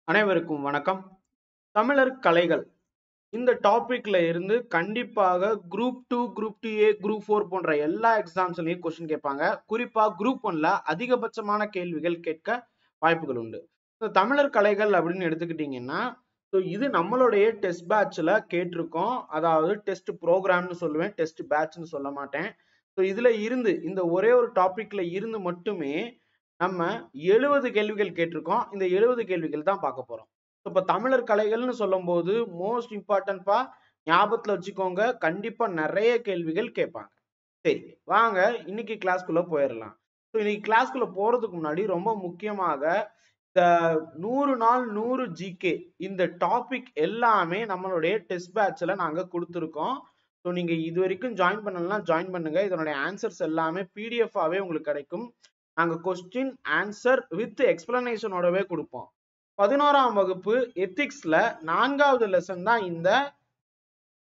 அனைவருக்கும் வணக்கம். தமிழர் கலைகள் இந்த டாபிக்ல இருந்து கண்டிப்பாக குரூப் 2, குரூப் 2A, குரூப் 4 போன்ற எல்லா எக்ஸாம்ஸ்லயும் கொஸ்டின் கேட்பாங்க. குறிப்பா குரூப் 1ல அதிகபட்சமான கேள்விகள் கேட்க வாய்ப்புகள் உண்டு. தமிழர் கலைகள் அப்படின்னு எடுத்துக்கிட்டீங்கன்னா, இது நம்மளுடைய டெஸ்ட் பேட்ச்ல கேட்டிருக்கோம். அதாவது டெஸ்ட் ப்ரோக்ராம்னு சொல்லுவேன், டெஸ்ட் பேட்ச்னு சொல்ல மாட்டேன். இதுல இருந்து இந்த ஒரே ஒரு டாபிக்ல இருந்து மட்டுமே நம்ம 70 கேள்விகள் கேட்டிருக்கோம். இந்த 70 கேள்விகள் தான் பார்க்க போறோம். இப்ப தமிழர் கலைகள்னு சொல்லும் போது மோஸ்ட் இம்பார்ட்டன்ட் ஞாபகத்துல வச்சுக்கோங்க. கண்டிப்பா நிறைய கேள்விகள் கேட்பாங்க. சரி, வாங்க இன்னைக்கு கிளாஸ்க்குள்ள போயிடலாம். இன்னைக்கு கிளாஸ்க்குள்ள போறதுக்கு முன்னாடி ரொம்ப முக்கியமாக இந்த 100 நாள் 100 ஜிகே இந்த டாபிக் எல்லாமே நம்மளுடைய டெஸ்ட் பேட்ச்ல நாங்க கொடுத்துருக்கோம். நீங்க இது வரைக்கும் ஜாயின் பண்ணலாம், ஜாயின் பண்ணுங்க. இதனுடைய ஆன்சர்ஸ் எல்லாமே PDF ஆவே உங்களுக்கு கிடைக்கும். நாங்க கொஸ்டின் ஆன்சர் வித் எக்ஸ்பிளனேஷனோடவே கொடுப்போம். 11ஆம் வகுப்பு எத்திக்ஸ்ல 4வது லெசன் தான் இந்த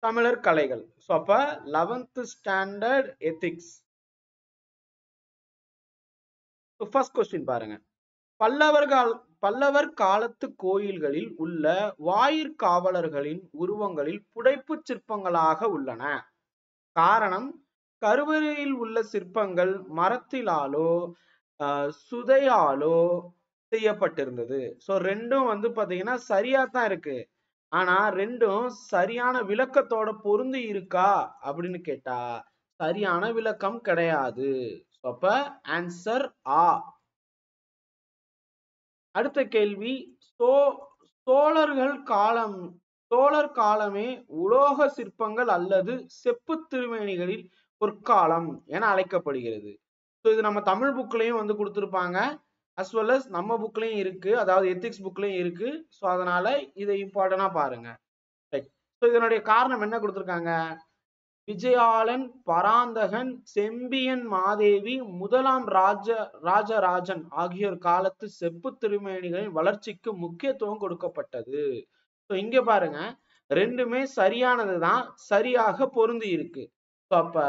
தமிழர் கலைகள். அப்ப 11th standard ethics. First question பாருங்க. பல்லவர் காலத்து கோயில்களில் உள்ள வாயிற்காவலர்களின் உருவங்களில் புடைப்பு சிற்பங்களாக உள்ளன. காரணம், கருவறையில் உள்ள சிற்பங்கள் மரத்திலாலோ சுதையாலோ செய்யப்பட்டிருந்தது. ரெண்டும் பாத்தீங்கன்னா சரியா தான் இருக்கு. ஆனா ரெண்டும் சரியான விளக்கத்தோட பொருந்தி இருக்கா அப்படின்னு கேட்டா சரியான விளக்கம் கிடையாது. அப்ப ஆன்சர் ஆ. அடுத்த கேள்வி, சோழர் காலமே உலோக சிற்பங்கள் அல்லது செப்பு திருமேனிகளில் பொற்காலம் என அழைக்கப்படுகிறது. இது நம்ம தமிழ் புக்லயும் கொடுத்திருப்பாங்க, அஸ் வெல் அஸ் நம்ம புக்லயும் இருக்கு, அதாவது எத்திக்ஸ் புக்லயும் இருக்கு. அதனால இதை இம்பார்ட்டன்டா பாருங்க. இதனுடைய காரணம் என்ன கொடுத்திருக்காங்க? விஜயாலன், பராந்தகன், செம்பியன் மாதேவி, முதலாம் ராஜராஜன் ஆகியோர் காலத்து செப்பு திருமேனிகளின் வளர்ச்சிக்கு முக்கியத்துவம் கொடுக்கப்பட்டது. இங்க பாருங்க, ரெண்டுமே சரியானதுதான், சரியாக பொருந்தி இருக்கு. அப்ப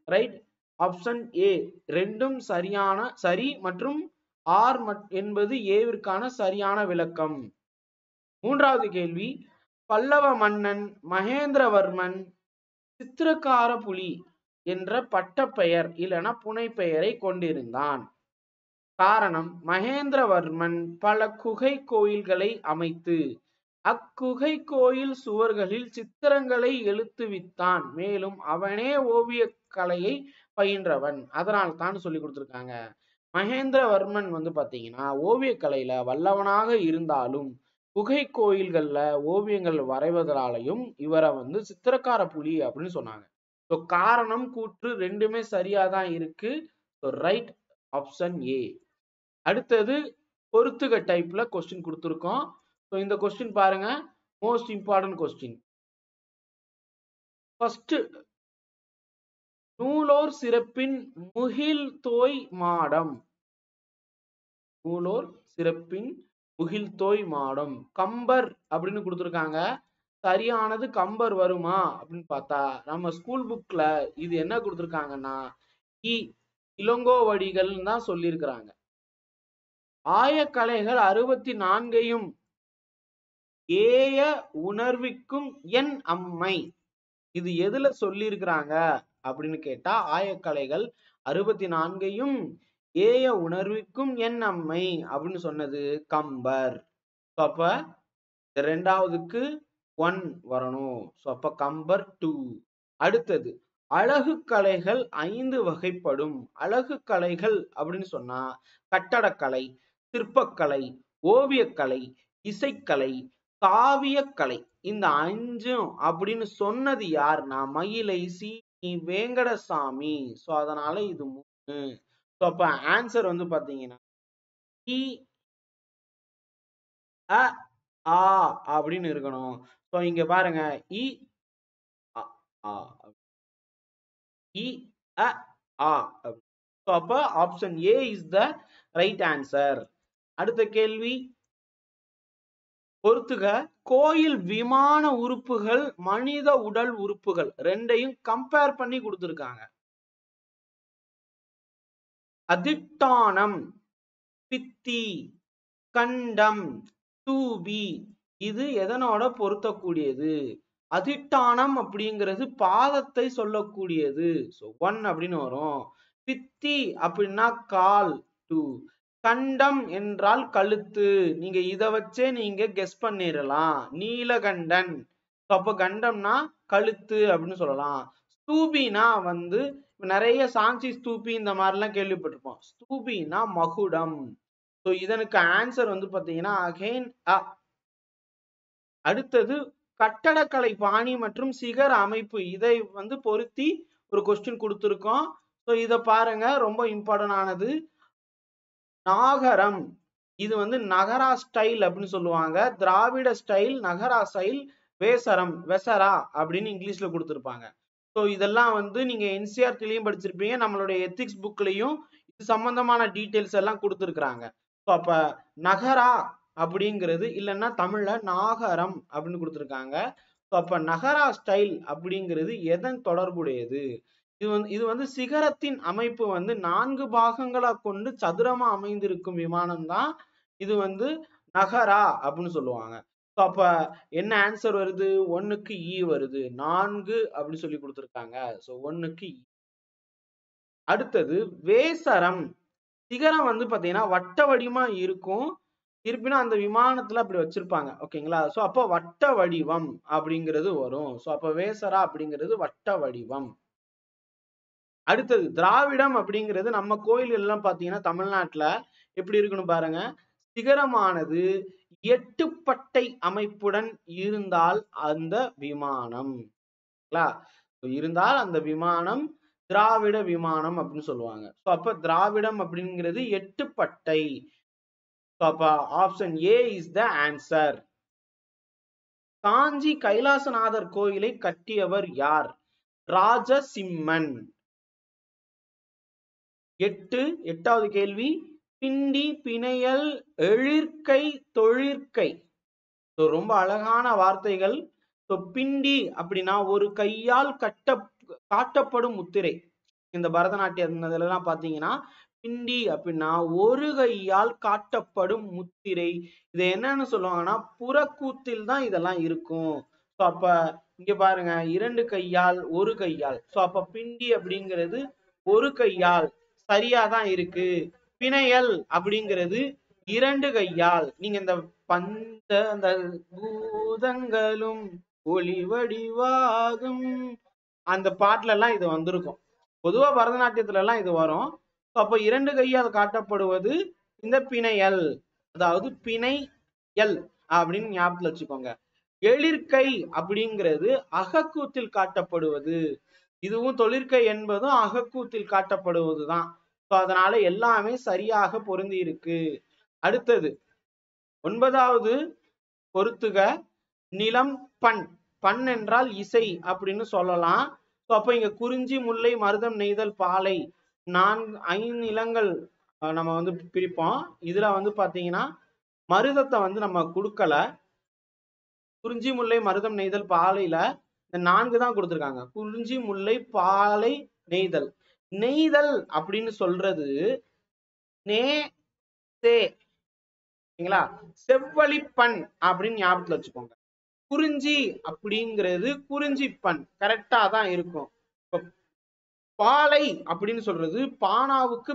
ரைட் ஆப்ஷன் ஏ ரெண்டும் சரியான சரி மற்றும் ஆர் என்பது ஏவிற்கான சரியான விளக்கம். மூன்றாவது கேள்வி, பல்லவ மன்னன் மகேந்திரவர்மன் சித்திரக்கார புலி என்ற பட்டப்பெயர் இல்லைன்னா புனைப்பெயரை கொண்டிருந்தான். காரணம், மகேந்திரவர்மன் பல குகை கோயில்களை அமைத்து அக்குகை கோயில் சுவர்களில் சித்திரங்களை எழுத்துவித்தான். மேலும் அவனே ஓவிய கலையை பயின்றவன். அதனால் தான் சொல்லி கொடுத்திருக்காங்க. மகேந்திரவர்மன் பாத்தீங்கன்னா ஓவிய கலையில வல்லவனாக இருந்தாலும் குகை கோயில்கள்ல ஓவியங்கள் வரைவதாலையும் இவரை சித்திரக்கார புலி அப்படின்னு சொன்னாங்க. காரணம் கூற்று ரெண்டுமே சரியாதான் இருக்கு. Right option A. அடுத்தது பொறுத்துக டைப்ல கொஸ்டின் கொடுத்திருக்கோம். இந்த கொஸ்டின் பாருங்க, மோஸ்ட் இம்பார்ட்டன்ட் கொஸ்டின். ஃபர்ஸ்ட், நூலோர் சிறப்பின் முகில் தோய் மாடம். நூலோர் சிறப்பின் முகில் தோய் மாடம் கம்பர் அப்படின்னு கொடுத்திருக்காங்க. சரியானது கம்பர் வருமா அப்படின்னு பார்த்தா நம்ம ஸ்கூல் புக்ல இது என்ன கொடுத்திருக்காங்கன்னா இளங்கோவடிகள் தான் சொல்லியிருக்கிறாங்க. ஆயக்கலைகள் 64ஐயும் ஏய உணர்விக்கும் என் அம்மை, இது எதுல சொல்லி இருக்கிறாங்க அப்படின்னு கேட்டா ஆயக்கலைகள் 64ஐயும் ஏய உணர்விக்கும் என் அம்மை அப்படின்னு சொன்னது கம்பர். அப்ப ரெண்டாவதுக்கு 1 வரணும். அப்ப கம்பர் 2. அடுத்தது, அழகு கலைகள் 5 வகைப்படும். அழகு கலைகள் அப்படின்னு சொன்னா கட்டடக்கலை, சிற்பக்கலை, ஓவியக்கலை, இசைக்கலை, காவியக்கலை. இந்த 5ம் அப்படின்னு சொன்னது யாருன்னா மயிலை சி வேங்கடசாமி. அதனால இது 3. அப்ப ஆன்சர் பாத்தீங்கன்னா அ ஆ அப்படின்னு இருக்கணும். இங்க பாருங்க, இ அ ஆ. அப்ப option A is the right answer. அடுத்த கேள்வி, பொறுத்துக, கோயில் விமான உறுப்புகள் மனித உடல் உறுப்புகள் ரெண்டையும் கம்பேர் பண்ணி கொடுத்திருக்காங்க. அதிட்டானம், பித்தி, கண்டம், ஸ்தூபி இது எதனோட பொருத்தக்கூடியது. அதிட்டானம் அப்படிங்கிறது பாதத்தை சொல்லக்கூடியது. ஸோ 1 அப்படின்னு வரும். பித்தி அப்படின்னா கால் 2. கண்டம் என்றால் கழுத்து. நீங்க இத வச்சே நீங்க கெஸ் பண்ணிடலாம். நீலகண்டன். அப்ப கண்டம்னா கழுத்து அப்படின்னு சொல்லலாம். ஸ்தூபினா வந்து நிறைய சாஞ்சி ஸ்தூபி இந்த மாதிரிலாம் கேள்விப்பட்டிருப்போம். ஸ்தூபினா மகுடம். ஸோ இதனுக்கு ஆன்சர் வந்து பாத்தீங்கன்னா அகைன் அடுத்தது கட்டடக்கலை பாணி மற்றும் சிகர அமைப்பு இதை வந்து பொருத்தி ஒரு கொஸ்டின் கொடுத்துருக்கோம். ஸோ இதை பாருங்க, ரொம்ப இம்பார்ட்டன்ட் ஆனது. நாகரம் இது வந்து நகரா ஸ்டைல் அப்படின்னு சொல்லுவாங்க. திராவிட ஸ்டைல், நகரா ஸ்டைல், வேசரம் வெசரா அப்படின்னு இங்கிலீஷ்ல கொடுத்துருப்பாங்க. ஸோ இதெல்லாம் வந்து நீங்க என்சிஆர்டிலையும் படிச்சிருப்பீங்க, நம்மளுடைய எத்திக்ஸ் புக்லயும் இது சம்பந்தமான டீட்டெயில்ஸ் எல்லாம் கொடுத்துருக்காங்க. ஸோ அப்ப நகரா அப்படிங்கிறது இல்லைன்னா தமிழ்ல நாகரம் அப்படின்னு கொடுத்துருக்காங்க. ஸோ அப்ப நகரா ஸ்டைல் அப்படிங்கிறது எதன் தொடர்புடையது? இது வந்து சிகரத்தின் அமைப்பு வந்து 4 பாகங்களா கொண்டு சதுரமா அமைந்திருக்கும் விமானம் தான் இது வந்து நகரா அப்படின்னு சொல்லுவாங்க. ஸோ அப்ப என்ன ஆன்சர் வருது? 1க்கு இ வருது. 4 அப்படின்னு சொல்லி கொடுத்துருக்காங்க. ஸோ 1க்கு இ. அடுத்தது வேசரம். சிகரம் வந்து பாத்தீங்கன்னா வட்ட வடிவமா இருக்கும். இருப்பினும் அந்த விமானத்துல அப்படி வச்சிருப்பாங்க. ஓகேங்களா? சோ அப்ப வட்ட வடிவம் அப்படிங்கிறது வரும். சோ அப்ப வேசரா அப்படிங்கிறது வட்ட வடிவம். அடுத்தது திராவிடம் அப்படிங்கிறது நம்ம கோயில்கள் எல்லாம் பாத்தீங்கன்னா தமிழ்நாட்டுல எப்படி இருக்குன்னு பாருங்க. சிகரமானது 8 பட்டை அமைப்புடன் இருந்தால் அந்த விமானம் இருந்தால் அந்த விமானம் திராவிட விமானம் அப்படின்னு சொல்லுவாங்க. சோ அப்ப திராவிடம் அப்படிங்கிறது 8 பட்டை. அப்ப option A is the answer. Kanchi Kailasanathar கோயிலை கட்டியவர் யார்? ராஜசிம்மன். 8வது கேள்வி. பிண்டி, பிணையல், எழிற்கை, தொழிற்கை. ரொம்ப அழகான வார்த்தைகள். பிண்டி அப்படின்னா ஒரு கையால் காட்டப்படும் முத்திரை. இந்த பரதநாட்டியம் பாத்தீங்கன்னா பிண்டி அப்படின்னா ஒரு கையால் காட்டப்படும் முத்திரை. இது என்னன்னு சொல்லுவாங்கன்னா புறக்கூத்தில் தான் இதெல்லாம் இருக்கும். சோ அப்ப இங்க பாருங்க, 2 கையால், ஒரு கையால். சோ அப்ப பிண்டி அப்படிங்கிறது ஒரு கையால் சரியாதான் இருக்கு. பிணையல் அப்படிங்கிறது 2 கையால். நீங்க இந்த பந்த அந்த பூதங்களும் ஒளி வடிவாகும் அந்த பாட்டுல எல்லாம் இது வந்திருக்கும். பொதுவா பரதநாட்டியத்துல எல்லாம் இது வரும். அப்ப 2 கையால் காட்டப்படுவது இந்த பிணையல், அதாவது பிணையல் அப்படின்னு ஞாபகத்துல வச்சுக்கோங்க. எழிற்கை அப்படிங்கிறது அகக்கூத்தில் காட்டப்படுவது. இதுவும் தொழிற்கை என்பதும் அகக்கூத்தில் காட்டப்படுவதுதான். அதனால எல்லாமே சரியாக பொருந்தி இருக்கு. அடுத்தது 9வது பொறுத்துக. நிலம் பண். பண் என்றால் இசை அப்படின்னு சொல்லலாம். அப்ப இங்க குறிஞ்சி, முல்லை, மருதம், நெய்தல், பாலை 5 நிலங்கள் நம்ம வந்து பிரிப்போம். இதுல வந்து பாத்தீங்கன்னா மருதத்தை வந்து நம்ம கொடுக்கல. குறிஞ்சி, முல்லை, மருதம், நெய்தல், பாலையில இந்த 4 தான் கொடுத்திருக்காங்க. குறிஞ்சி, முல்லை, பாலை, நெய்தல். நெய்தல் அப்படின்னு சொல்றது நே சே செவ்வழிப்பண் அப்படின்னு ஞாபகத்துல வச்சுக்கோங்க. குறிஞ்சி அப்படிங்கிறது குறிஞ்சிப்பண் கரெக்டா தான் இருக்கும். பாலை அப்படின்னு சொல்றது பானாவுக்கு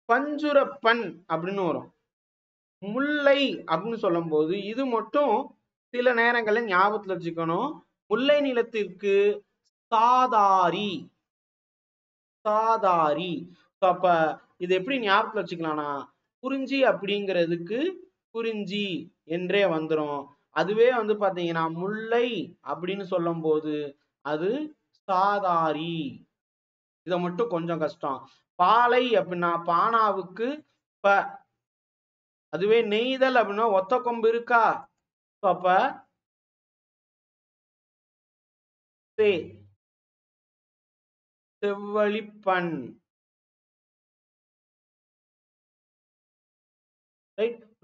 பஞ்சுரப்பண் அப்படின்னு வரும். முல்லை அப்படின்னு சொல்லும் போது இது மட்டும் சில நேரங்கள்ல ஞாபகத்துல வச்சுக்கணும். முல்லை நிலத்திற்கு சாதாரி. சாதாரி. அப்ப இது எப்படி ஞாபகத்துல வச்சுக்கலாம்னா குறிஞ்சி அப்படிங்கிறதுக்கு குறிஞ்சி என்றே வந்துரும். அதுவே வந்து பாத்தீங்கன்னா முல்லை அப்படின்னு சொல்லும் போது அது சாதாரி. இத மட்டும் கொஞ்சம் கஷ்டம். பாலை அப்படின்னா பானாவுக்கு ப. அதுவே நெய்தல் அப்படின்னா ஒத்த கொம்பு இருக்கா, அப்ப செவ்வழிப்பண்.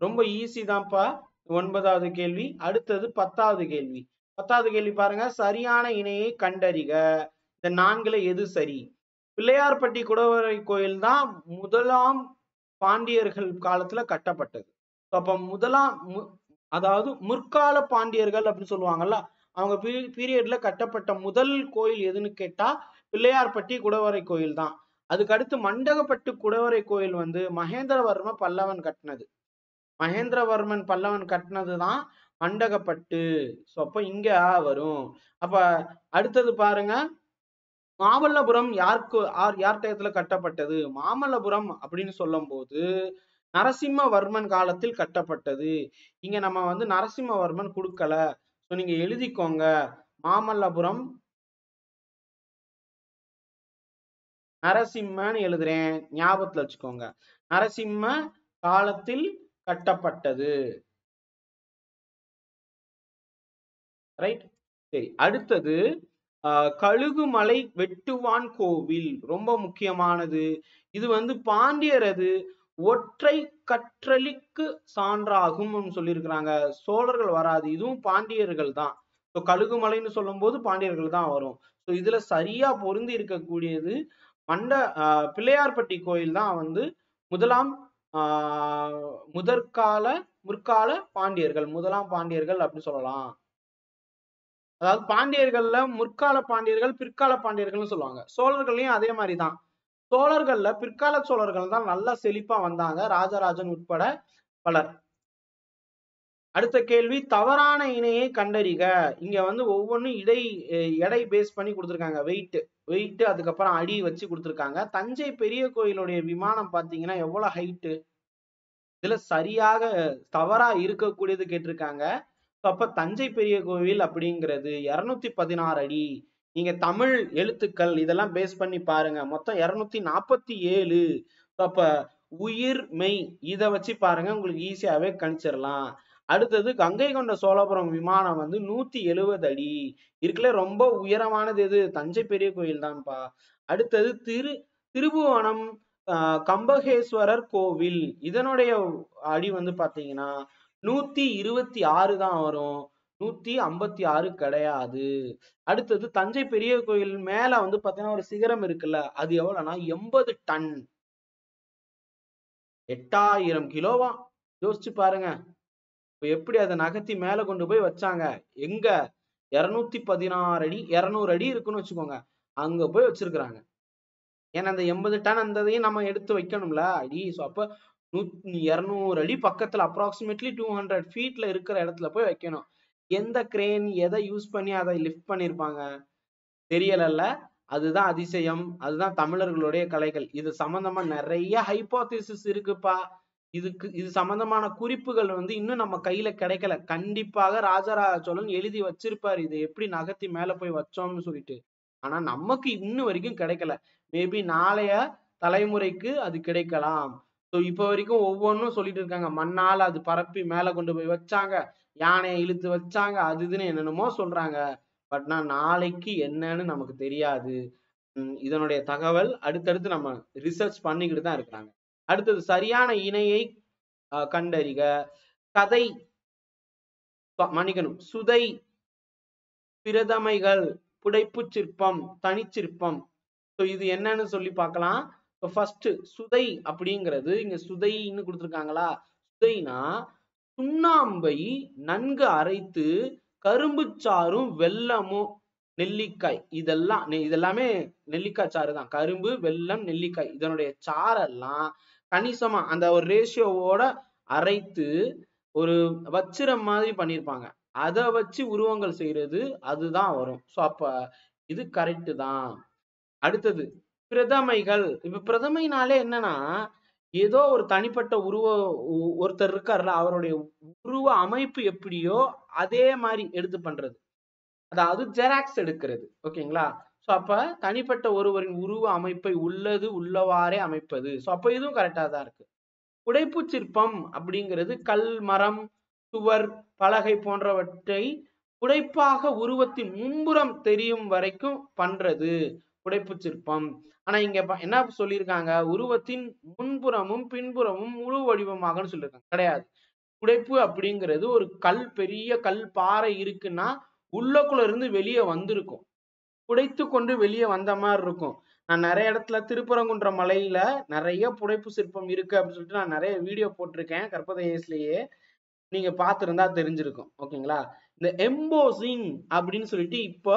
ரொம்ப ஈஸி தான்ப்பா 9வது கேள்வி. அடுத்தது 10வது கேள்வி. 10வது கேள்வி பாருங்க. சரியான இணையை கண்டறிக. இந்த 4ல எது சரி? பிள்ளையார்பட்டி குடவரை கோயில் தான் முதலாம் பாண்டியர்கள் காலத்துல கட்டப்பட்டது. அப்ப அதாவது முற்கால பாண்டியர்கள் அப்படின்னு சொல்லுவாங்கல்ல, அவங்க பீரியட்ல கட்டப்பட்ட முதல் கோயில் எதுன்னு கேட்டா பிள்ளையார்பட்டி குடவரை கோயில் தான். அதுக்கு அடுத்து மண்டகப்பட்டு குடவரை கோயில் வந்து மகேந்திரவர்ம பல்லவன் கட்டினது. மகேந்திரவர்மன் பல்லவன் கட்டினதுதான் மண்டகப்பட்டு. சோ அப்ப இங்க வரும். அப்ப அடுத்தது பாருங்க, மாமல்லபுரம் யார் டயத்துல கட்டப்பட்டது? மாமல்லபுரம் அப்படின்னு சொல்லும் போது நரசிம்மவர்மன் காலத்தில் கட்டப்பட்டது. இங்க நம்ம வந்து நரசிம்மவர்மன் கொடுக்கல. சோ நீங்க எழுதிக்கோங்க, மாமல்லபுரம் நரசிம்மன்னு எழுதுறேன், ஞாபகத்துல வச்சுக்கோங்க. நரசிம்ம காலத்தில் கட்டப்பட்டது. ரைட். சரி, அடுத்தது கழுகுமலை வெட்டுவான் கோவில், ரொம்ப முக்கியமானது. இது வந்து பாண்டியரது ஒற்றை கற்றளிக்கு சான்றாகும் சொல்லியிருக்கிறாங்க. சோழர்கள் வராது, இதுவும் பாண்டியர்கள் தான். கழுகுமலைன்னு சொல்லும் போது பாண்டியர்கள் தான் வரும். இதுல சரியா பொருந்தி இருக்கக்கூடியது பிள்ளையார்பட்டி கோயில் தான் வந்து முதலாம் முதற்கால முற்கால பாண்டியர்கள், முதலாம் பாண்டியர்கள் அப்படின்னு சொல்லலாம். அதாவது பாண்டியர்கள்ல முற்கால பாண்டியர்கள், பிற்கால பாண்டியர்கள்னு சொல்லுவாங்க. சோழர்களையும் அதே மாதிரிதான். சோழர்கள்ல பிற்கால சோழர்கள் தான் நல்லா செழிப்பா வந்தாங்க, ராஜராஜன் உட்பட பலர். அடுத்த கேள்வி, தவறான இணையை கண்டறிக. இங்க வந்து ஒவ்வொன்றும் எடை பேஸ் பண்ணி கொடுத்துருக்காங்க. வெயிட் அதுக்கப்புறம் அடி வச்சு கொடுத்துருக்காங்க. தஞ்சை பெரிய கோயிலுடைய விமானம் பாத்தீங்கன்னா எவ்வளவு ஹைட்டு? இதுல சரியாக தவறா இருக்கக்கூடியது கேட்டிருக்காங்க. அப்ப தஞ்சை பெரிய கோவில் அப்படிங்கிறது 216 அடி. நீங்க தமிழ் எழுத்துக்கள் இதெல்லாம் பேஸ் பண்ணி பாருங்க, மொத்தம் 247. அப்ப உயிர் மெய் இத வச்சு பாருங்க, உங்களுக்கு ஈஸியாவே கணிச்சிடலாம். அடுத்தது கங்கை கொண்ட சோழபுரம் விமானம் வந்து 170 அடி. இருக்குல்ல ரொம்ப உயரமானது எது? தஞ்சை பெரிய கோயில் தான்ப்பா. அடுத்தது திருபுவனம் கம்பகேஸ்வரர் கோவில், இதனுடைய அடி வந்து பாத்தீங்கன்னா 126 தான் வரும், 156 கிடையாது. அடுத்தது தஞ்சை பெரிய கோயில் மேல வந்து பாத்தீங்கன்னா ஒரு சிகரம் இருக்குல்ல, அது எவ்வளவுனா 80 டன், 8000 கிலோவா. யோசிச்சு பாருங்க, எப்படி அதை நகர்த்தி மேல கொண்டு போய் வச்சாங்க. எங்க 216 அடி, 200 அடி இருக்குன்னு வச்சுக்கோங்க, அங்க போய் வச்சிருக்கிறாங்க. ஏன்னா அந்த 80 டன் அந்ததையும் நம்ம எடுத்து வைக்கணும்ல அடி. ஸோ அப்ப 200 அடி பக்கத்துல, அப்ராக்சிமேட்லி 200 ஃபீட்ல இருக்கிற இடத்துல போய் வைக்கணும். எந்த கிரேன் எதை யூஸ் பண்ணி அதை லிஃப்ட் பண்ணிருப்பாங்க தெரியலல்ல. அதுதான் அதிசயம், அதுதான் தமிழர்களுடைய கலைகள். இது சம்பந்தமா நிறைய ஹைபோதிசிஸ் இருக்குப்பா. இது சம்பந்தமான குறிப்புகள் வந்து இன்னும் நம்ம கையில கிடைக்கல. கண்டிப்பாக ராஜராஜ சோழன் எழுதி வச்சிருப்பாரு, இதை எப்படி நகர்த்தி மேல போய் வச்சோம்னு சொல்லிட்டு. ஆனா நமக்கு இன்னும் வரைக்கும் கிடைக்கல. மேபி நாளைய தலைமுறைக்கு அது கிடைக்கலாம். ஸோ இப்போ வரைக்கும் ஒவ்வொன்றும் சொல்லிட்டு இருக்காங்க, மண்ணால் அது பரப்பி மேல கொண்டு போய் வச்சாங்க, யானையை இழுத்து வச்சாங்க, அது இதுன்னு என்னென்னமோ சொல்றாங்க. பட் நான் நாளைக்கு என்னன்னு நமக்கு தெரியாது. இதனுடைய தகவல் அடுத்தடுத்து நம்ம ரிசர்ச் பண்ணிக்கிட்டு தான் இருக்கிறாங்க. அடுத்தது சரியான இணையை கண்டறிக. கதை மன்னிக்கணும், சுதை, பிரதமைகள், புடைப்பு சிற்பம், தனிச்சிற்பம். இது என்னன்னு சொல்லி பார்க்கலாம். ஃபர்ஸ்ட் சுதை அப்படிங்கிறது, இங்க சுதைன்னு கொடுத்துருக்காங்களா? சுதைனா சுண்ணாம்பை நன்கு அரைத்து கரும்பு சாறும் வெல்லமும் நெல்லிக்காய், இதெல்லாமே நெல்லிக்காய் சாறு தான். கரும்பு, வெல்லம், நெல்லிக்காய் இதனுடைய சாரெல்லாம் கணிசமா அந்த ஒரு ரேஷியோவோட அரைத்து ஒரு வச்சிரம் மாதிரி பண்ணிருப்பாங்க. அதை வச்சு உருவங்கள் செய்யறது அதுதான் வரும். ஸோ அப்ப இது கரெக்டு தான். அடுத்தது பிரதமைகள். இப்ப பிரதமைனாலே என்னன்னா, ஏதோ ஒரு தனிப்பட்ட ஒருத்தர் இருக்காருல, அவருடைய உருவ அமைப்பு எப்படியோ அதே மாதிரி எடுத்து பண்றது, அதாவது ஜெராக்ஸ் எடுக்கிறது. ஓகேங்களா? சோ அப்ப தனிப்பட்ட ஒருவரின் உருவ அமைப்பை உள்ளவாறே அமைப்பது. சோ அப்ப இதுவும் கரெக்டா தான் இருக்கு. புடைப்பு சிற்பம் அப்படிங்கிறது கல், மரம், சுவர், பலகை போன்றவற்றை புடைப்பாக உருவத்தின் முன்புறம் தெரியும் வரைக்கும் பண்றது புடைப்பு சிற்பம். ஆனா இங்க என்ன சொல்லியிருக்காங்க, உருவத்தின் முன்புறமும் பின்புறமும் முழு வடிவமாக சொல்லியிருக்காங்க. கிடையாது. புடைப்பு அப்படிங்கிறது ஒரு பெரிய கல் பாறை இருக்குன்னா உள்ளக்குள்ள இருந்து வெளியே வந்திருக்கும், புடைத்து கொண்டு வெளியே வந்த மாதிரி இருக்கும். நான் நிறைய இடத்துல திருப்பரங்குன்ற மலையில நிறைய புடைப்பு சிற்பம் இருக்கு அப்படின்னு சொல்லிட்டு நான் நிறைய வீடியோ போட்டிருக்கேன் கற்பதையஸ்லயே. நீங்க பார்த்திருந்தா தெரிஞ்சிருக்கும். ஓகேங்களா? இந்த எம்போசிங் அப்படின்னு சொல்லிட்டு இப்போ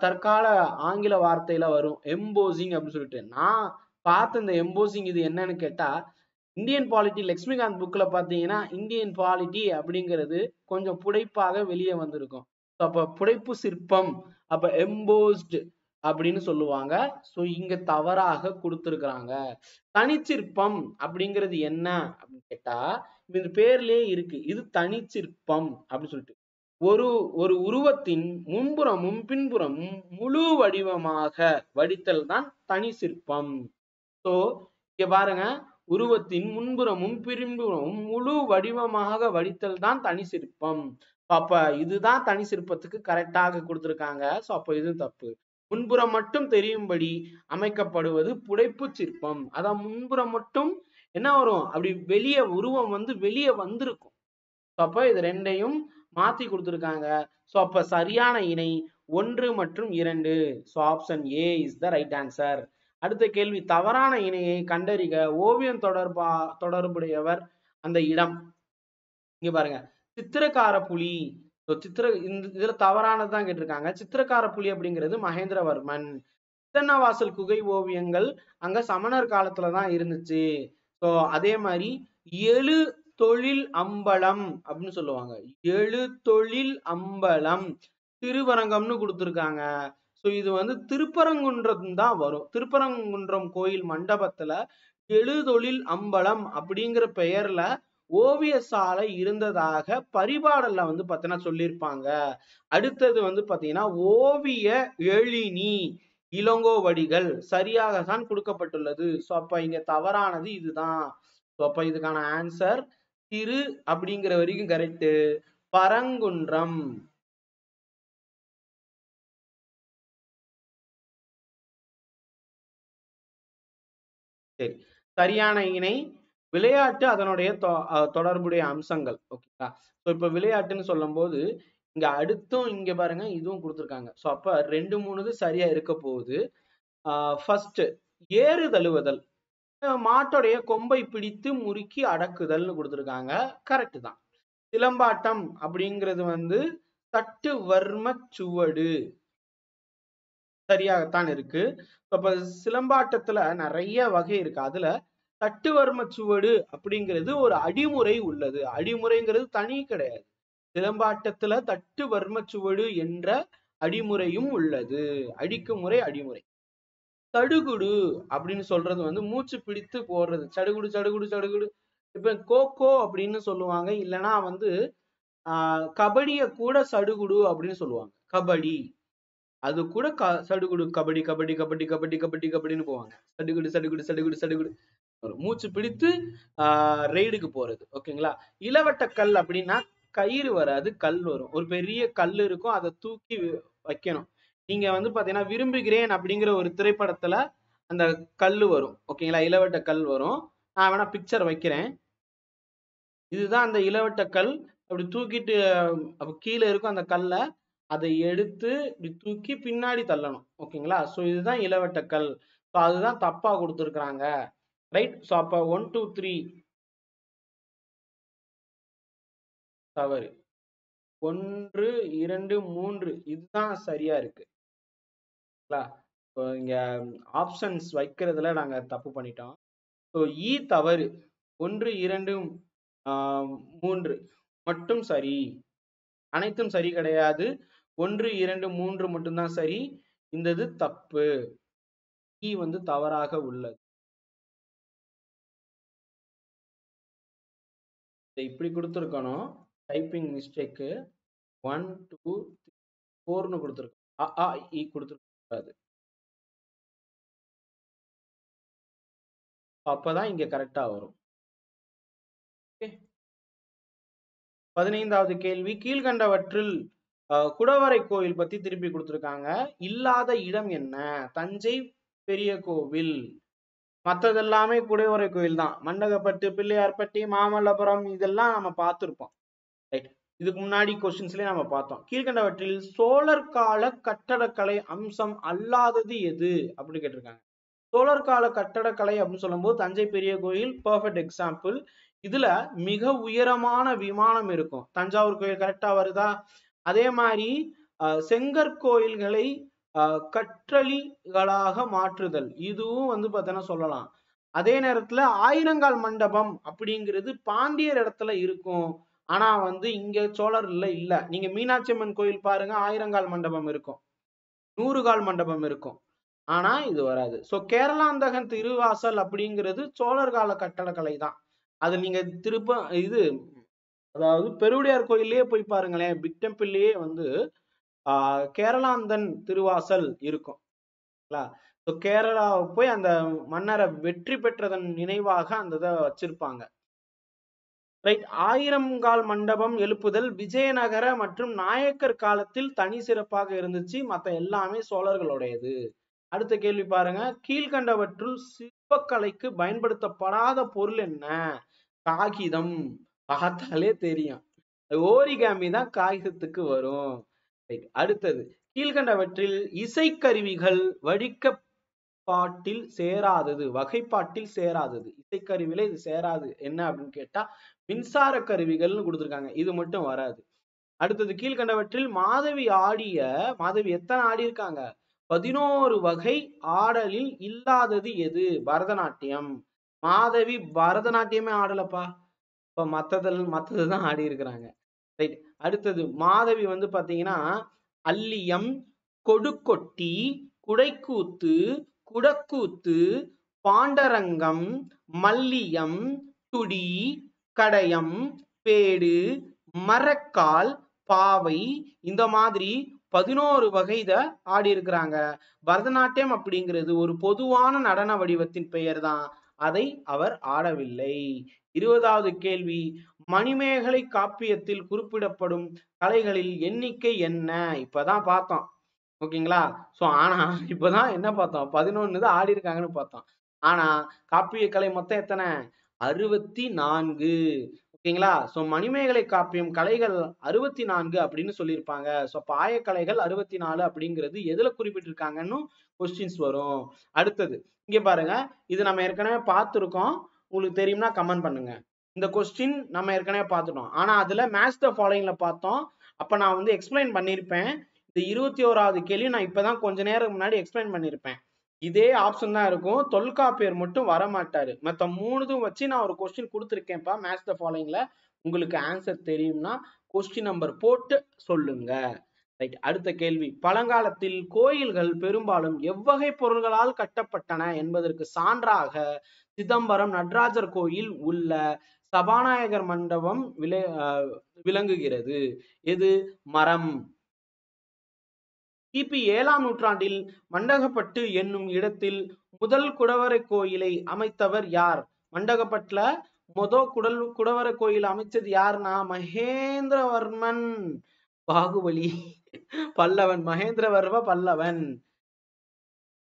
தற்கால ஆங்கில வார்த்தையில வரும். எம்போசிங் அப்படின்னு சொல்லிட்டு நான் பார்த்த இந்த எம்போசிங் இது என்னன்னு கேட்டா, இந்தியன் பாலிட்டி லட்சுமிகாந்த் புக்ல பாத்தீங்கன்னா இந்தியன் பாலிட்டி அப்படிங்கிறது கொஞ்சம் புடைப்பாக வெளியே வந்திருக்கும். அப்ப புடைப்பு சிற்பம், அப்ப எம்போஸ்ட் அப்படின்னு சொல்லுவாங்க. சோ இங்க தவறாக கொடுத்திருக்கிறாங்க. தனிச்சிற்பம் அப்படிங்கிறது என்ன அப்படின்னு கேட்டா, இந்த பேர்லயே இருக்கு, இது தனிச்சிற்பம் அப்படின்னு சொல்லிட்டு ஒரு ஒரு உருவத்தின் முன்புறமும் பின்புறமும் முழு வடிவமாக வடித்தல் தான் தனி சிற்பம். சோ இங்க பாருங்க, உருவத்தின் முன்புறமும் பின்புறமும் முழு வடிவமாக வடித்தல் தான் தனி சிற்பம். அப்ப இதுதான் தனி சிற்பத்துக்கு கரெக்டாக கொடுத்திருக்காங்க. சோ அப்ப இது தப்பு. முன்புறம் மட்டும் தெரியும்படி அமைக்கப்படுவது புடைப்பு சிற்பம். அதான் முன்புறம் மட்டும் என்ன வரும், அப்படி வெளியே உருவம் வந்து வெளியே வந்திருக்கும். அப்ப இது ரெண்டையும் மாத்தி கொடுத்திருக்காங்க. சோ அப்ப சரியான இணை 1 மற்றும் 2. So option A is the right answer. அடுத்த கேள்வி, தவறான இணையை கண்டறிக. ஓவியம் தொடர்புடையவர் அந்த இடம். இங்க பாருங்க, சித்திரக்கார புலி. இதுல தவறானதுதான் கேட்டிருக்காங்க. சித்திரக்கார புலி அப்படிங்கிறது மகேந்திரவர்மன். சித்தன்னவாசல் குகை ஓவியங்கள் அங்க சமணர் காலத்துலதான் இருந்துச்சு. சோ அதே மாதிரி எழு தொழில் அம்பலம் அப்படின்னு சொல்லுவாங்க. எழு தொழில் அம்பலம் திருவரங்கம்னு கொடுத்திருக்காங்க. சோ இது வந்து திருப்பரங்குன்றம் தான் வரும். திருப்பரங்குன்றம் கோயில் மண்டபத்துல எழுதொழில் அம்பலம் அப்படிங்கிற பெயர்ல ஓவிய சாலை இருந்ததாக பரிபாடல்ல வந்து பாத்தீங்கன்னா சொல்லியிருப்பாங்க. அடுத்தது வந்து பாத்தீங்கன்னா ஓவிய எழினி இளங்கோவடிகள் சரியாகத்தான் கொடுக்கப்பட்டுள்ளது. சோ அப்ப இங்க தவறானது இதுதான். சோ அப்ப இதுக்கான ஆன்சர் திரு அப்படிங்கிற வரைக்கும் கரெக்ட். பரங்குன்றம். சரி, சரியான இணை விளையாட்டு அதனுடைய தொடர்புடைய அம்சங்கள். ஓகேங்களா? சோ இப்ப விளையாட்டுன்னு சொல்லும் போது இங்க அடுத்தும் இங்க பாருங்க இதுவும் கொடுத்திருக்காங்க. சோ அப்ப 2 3 சரியா இருக்க போகுது. ஃபர்ஸ்ட் ஏறு தழுவுதல், மாட்டோடைய கொம்பை பிடித்து முறுக்கி அடக்குதல்னு கொடுத்திருக்காங்க. கரெக்ட் தான். சிலம்பாட்டம் அப்படிங்கிறது வந்து தட்டு வர்ம சுவடு சரியாகத்தான் இருக்கு. அப்ப சிலம்பாட்டத்துல நிறைய வகை இருக்கு. அதுல தட்டுவர்ம சுவடு அப்படிங்கிறது ஒரு அடிமுறை உள்ளது. அடிமுறைங்கிறது தனி கிடையாது. சிலம்பாட்டத்துல தட்டு வர்ம சுவடு என்ற அடிமுறையும் உள்ளது. அடிக்கும் முறை அடிமுறை. சடுகுடு அப்படின்னு சொல்றது வந்து மூச்சு பிடித்து போடுறது. சடுகுடு சடுகுடு சடுகுடு. இப்ப கோகோ அப்படின்னு சொல்லுவாங்க. இல்லைன்னா வந்து கபடிய கூட சடுகுடு அப்படின்னு சொல்லுவாங்க. கபடி அது கூட சடுகுடு, கபடி கபடி கபடி கபடி கபடி கபடின்னு போவாங்க. சடுகுடு சடுகுடு சடுகுடு சடுகுடு மூச்சு பிடித்து ரெய்டுக்கு போறது. ஓகேங்களா? இளவட்ட கல் அப்படின்னா கயிறு வராது, கல் வரும். ஒரு பெரிய கல் இருக்கும், அதை தூக்கி வைக்கணும். நீங்க வந்து பாத்தீங்கன்னா விரும்புகிறேன் அப்படிங்கிற ஒரு திரைப்படத்துல அந்த கல்லு வரும். ஓகேங்களா? இளவட்ட கல் வரும். நான் வேணா பிக்சர் வைக்கிறேன். இதுதான் அந்த இளவட்ட கல். அப்படி தூக்கிட்டு கீழே இருக்கும் அந்த கல்லை, அதை எடுத்து இப்படி தூக்கி பின்னாடி தள்ளணும். ஓகேங்களா? சோ இதுதான் இளவட்ட கல். ஸோ அதுதான் தப்பா கொடுத்துருக்காங்க. ரைட்? ஸோ அப்ப 1 2 3 தவறு. 1 2 3 இதுதான் சரியா இருக்கு. இங்க ஆப்ஷன்ஸ் வைக்கிறதுல நாங்க தப்பு பண்ணிட்டோம். ஸோ தவறு. 1 2 3 மட்டும் சரி. அனைத்தும் சரி கிடையாது. 1 2 3 மட்டும்தான் சரி. இந்த இது தப்பு. வந்து தவறாக உள்ளது. இப்படி கொடுத்துருக்கணும். Typing mistake. 1 2 4ன்னு கொடுத்துருக்கோம். கொடுத்துருக்காது. அப்பதான் இங்க கரெக்டா வரும். 15வது கேள்வி, கீழ்கண்டவற்றில் குடவரை கோயில் பத்தி திருப்பி கொடுத்திருக்காங்க. இல்லாத இடம் என்ன? தஞ்சை பெரிய கோவில். மற்றதெல்லாமே குடைவரை கோயில் தான். மண்டகப்பட்டு, பிள்ளையார்பட்டி, மாமல்லபுரம் இதெல்லாம் நம்ம பார்த்திருப்போம். ரைட்? இதுக்கு முன்னாடி கொஸ்டின்ஸ்லயே நம்ம பார்த்தோம். கீழ்கண்டவற்றில் சோழர் கால கட்டடக்கலை அம்சம் அல்லாதது எது அப்படின்னு கேட்டிருக்காங்க. சோழர் கால கட்டடக்கலை அப்படின்னு சொல்லும் போது தஞ்சை பெரிய கோயில் பர்ஃபெக்ட் எக்ஸாம்பிள். இதுல மிக உயரமான விமானம் இருக்கும். தஞ்சாவூர் கோயில் கரெக்டா வருதா? அதே மாதிரி செங்கற்கோயில்களை கற்றளிகளாக மாற்றுதல், இதுவும் வந்து பார்த்தீங்கன்னா சொல்லலாம். அதே நேரத்துல ஆயிரங்கால் மண்டபம் அப்படிங்கிறது பாண்டியர் இடத்துல இருக்கும். ஆனா வந்து இங்க சோழர்ல இல்ல. நீங்க மீனாட்சி அம்மன் கோயில் பாருங்க, ஆயிரங்கால் மண்டபம் இருக்கும், 100 கால் மண்டபம் இருக்கும். ஆனா இது வராது. சோ கேரளாந்தகன் திருவாசல் அப்படிங்கிறது சோழர் கால கட்டடக்கலை தான். அது நீங்க திருப்ப இது அதாவது பெருவுடையார் கோயிலே போய் பாருங்களேன், பிக் டெம்பிள்லயே வந்து கேரளாந்தன் திருவாசல் இருக்கும். கேரளா போய் அந்த மன்னரை வெற்றி பெற்றதன் நினைவாக அந்த இதை வச்சிருப்பாங்க. ரைட். 1000 கால் மண்டபம் எழுப்புதல் விஜயநகர மற்றும் நாயக்கர் காலத்தில் தனி சிறப்பாக இருந்துச்சு, மத்த எல்லாமே சோழர்களுடையது. அடுத்த கேள்வி பாருங்க, கீழ்கண்டவற்றுள் சிற்பக்கலைக்கு பயன்படுத்தப்படாத பொருள் என்ன? காகிதம். பார்த்தாலே தெரியும், ஓரிகாமி தான் காகிதத்துக்கு வரும். அடுத்தது, கீழ்கண்டவற்றில் இசைக்கருவிகள் வடிக்கப்பாட்டில் சேராதது, வகைப்பாட்டில் சேராதது, இசைக்கருவில இது சேராது என்ன அப்படின்னு கேட்டா மின்சார கருவிகள்னு கொடுத்திருக்காங்க, இது மட்டும் வராது. அடுத்தது, கீழ்கண்டவற்றில் மாதவி எத்தனை ஆடி இருக்காங்க? 11 வகை ஆடலில் இல்லாதது எது? பரதநாட்டியம். மாதவி பரதநாட்டியமே ஆடலப்பா, இப்ப மத்ததுதான் ஆடி இருக்கிறாங்க. ரைட். அடுத்தது, மாதவி வந்து பாத்தீங்கன்னா அல்லியம், கொடுக்கொட்டி, குடைக்கூத்து, குடக்கூத்து, பாண்டரங்கம், மல்லியம், துடி, கடையம், பேடு, மரக்கால், பாவை, இந்த மாதிரி 11 வகை இத ஆடி இருக்கிறாங்க. பரதநாட்டியம் அப்படிங்கிறது ஒரு பொதுவான நடன வடிவத்தின் பெயர் தான், அதை அவர் ஆடவில்லை. 20வது கேள்வி, மணிமேகலை காப்பியத்தில் குறிப்பிடப்படும் கலைகளில் எண்ணிக்கை என்ன? இப்பதான் பார்த்தோம், ஓகேங்களா? சோ ஆனா இப்பதான் என்ன பார்த்தோம், 11 தான் ஆடி இருக்காங்கன்னு பார்த்தோம். ஆனா காப்பிய கலை மொத்தம் எத்தனை? 64. ஓகேங்களா? சோ மணிமேகலை காப்பியம் கலைகள் 64 அப்படின்னு சொல்லியிருப்பாங்க. சோ பாயக்கலைகள் 64 அப்படிங்கிறது எதுல குறிப்பிட்டிருக்காங்கன்னு கொஸ்டின்ஸ் வரும். அடுத்தது இங்க பாருங்க, இது நம்ம ஏற்கனவே பார்த்திருக்கோம், உங்களுக்கு தெரியும்னா கமெண்ட் பண்ணுங்க. இந்த கொஸ்டின் நம்ம ஏற்கனவே பார்த்துட்டோம், ஆனா அதுல மேட்ச் த ஃபாலோயிங்ல பார்த்தோம். அப்ப நான் வந்து எக்ஸ்பிளைன் பண்ணியிருப்பேன். இந்த 21வது கேள்வி நான் இப்பதான் கொஞ்ச நேரம் முன்னாடி எக்ஸ்பிளைன் பண்ணியிருப்பேன். இதே ஆப்ஷன் தான் இருக்கும், தொல்காப்பியர் மட்டும் வர மாட்டாரு. மத்த 3 வச்சு நான் ஒரு கொஸ்டின் கொடுத்துருக்கேன்ப்பா மேட்ச் த ஃபாலோயிங்ல. உங்களுக்கு ஆன்சர் தெரியும்னா கொஸ்டின் நம்பர் போட்டு சொல்லுங்க. ரைட். அடுத்த கேள்வி, பழங்காலத்தில் கோயில்கள் பெரும்பாலும் எவ்வகை பொருள்களால் கட்டப்பட்டன என்பதற்கு சான்றாக சிதம்பரம் நடராஜர் கோயில் உள்ள சபாநாயகர் மண்டபம் விளங்குகிறது. எது? மரம். கிபி 7ஆம் நூற்றாண்டில் மண்டகப்பட்டு என்னும் இடத்தில் முதல் குடவரை கோயிலை அமைத்தவர் யார்? மண்டகப்பட்டுல குடவரை கோயில் அமைச்சது யாருன்னா மகேந்திரவர்மன். பாகுபலி பல்லவன், மகேந்திரவர்ம பல்லவன்.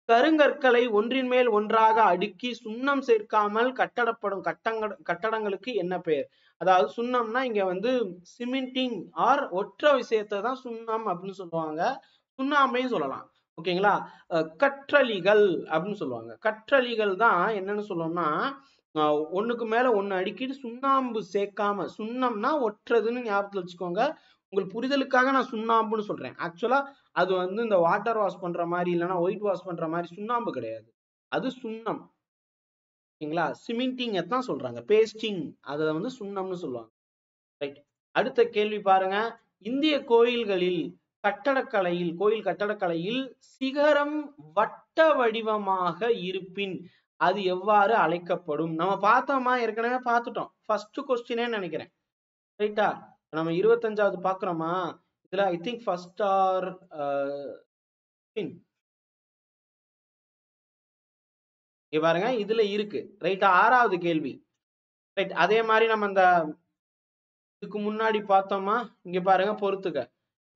கருங்கற்களை ஒன்றின் மேல் ஒன்றாக அடுக்கி சுண்ணம் சேர்க்காமல் கட்டடங்களுக்கு என்ன பெயர்? அதாவது சுண்ணம்னா இங்க வந்து சிமெண்டிங் ஆர் ஒற்ற விஷயத்தை தான் சுண்ணம் அப்படின்னு சொல்லுவாங்க, சுண்ணாம்பையும் சொல்லலாம். ஓகேங்களா? கற்றளிகள் அப்படின்னு சொல்லுவாங்க. கற்றளிகள் தான் என்னன்னு சொல்லுவோம்னா ஒண்ணுக்கு மேல ஒண்ணு அடிக்கிட்டு சுண்ணாம்பு சேர்க்காம, சுண்ணம்னா ஒற்றதுன்னு ஞாபகத்துல வச்சுக்கோங்க. உங்களுக்கு புரிதலுக்காக நான் சுண்ணாம்புன்னு சொல்றேன். ஆக்சுவலா அது வந்து இந்த வாட்டர் வாஷ் பண்ற மாதிரி இல்லைன்னா ஒயிட் வாஷ் பண்ற மாதிரி சுண்ணாம்பு கிடையாது, அது சுண்ணம். ஓகேங்களா? சிமெண்டிங் தான் சொல்றாங்க, பேஸ்டிங் அதை வந்து சுண்ணம்னு சொல்லுவாங்க. ரைட். அடுத்த கேள்வி பாருங்க, இந்திய கோயில் கட்டடக்கலையில் சிகரம் வட்ட வடிவமாக இருப்பின் அது எவ்வாறு அழைக்கப்படும்? நம்ம பார்த்தோமா, ஏற்கனவே பார்த்துட்டோம், ஃபர்ஸ்ட் கொஸ்டினே நினைக்கிறேன். ரைட்டா? நம்ம 25வது பாக்குறோமா? இதுல ஐ திங்க் ஃபர்ஸ்ட் ஆர் இங்க பாருங்க, இதுல இருக்கு. ரைட்டா? 6வது கேள்வி. ரைட். அதே மாதிரி நம்ம இந்த இதுக்கு முன்னாடி பார்த்தோமா, இங்க பாருங்க பொறுத்துக்க,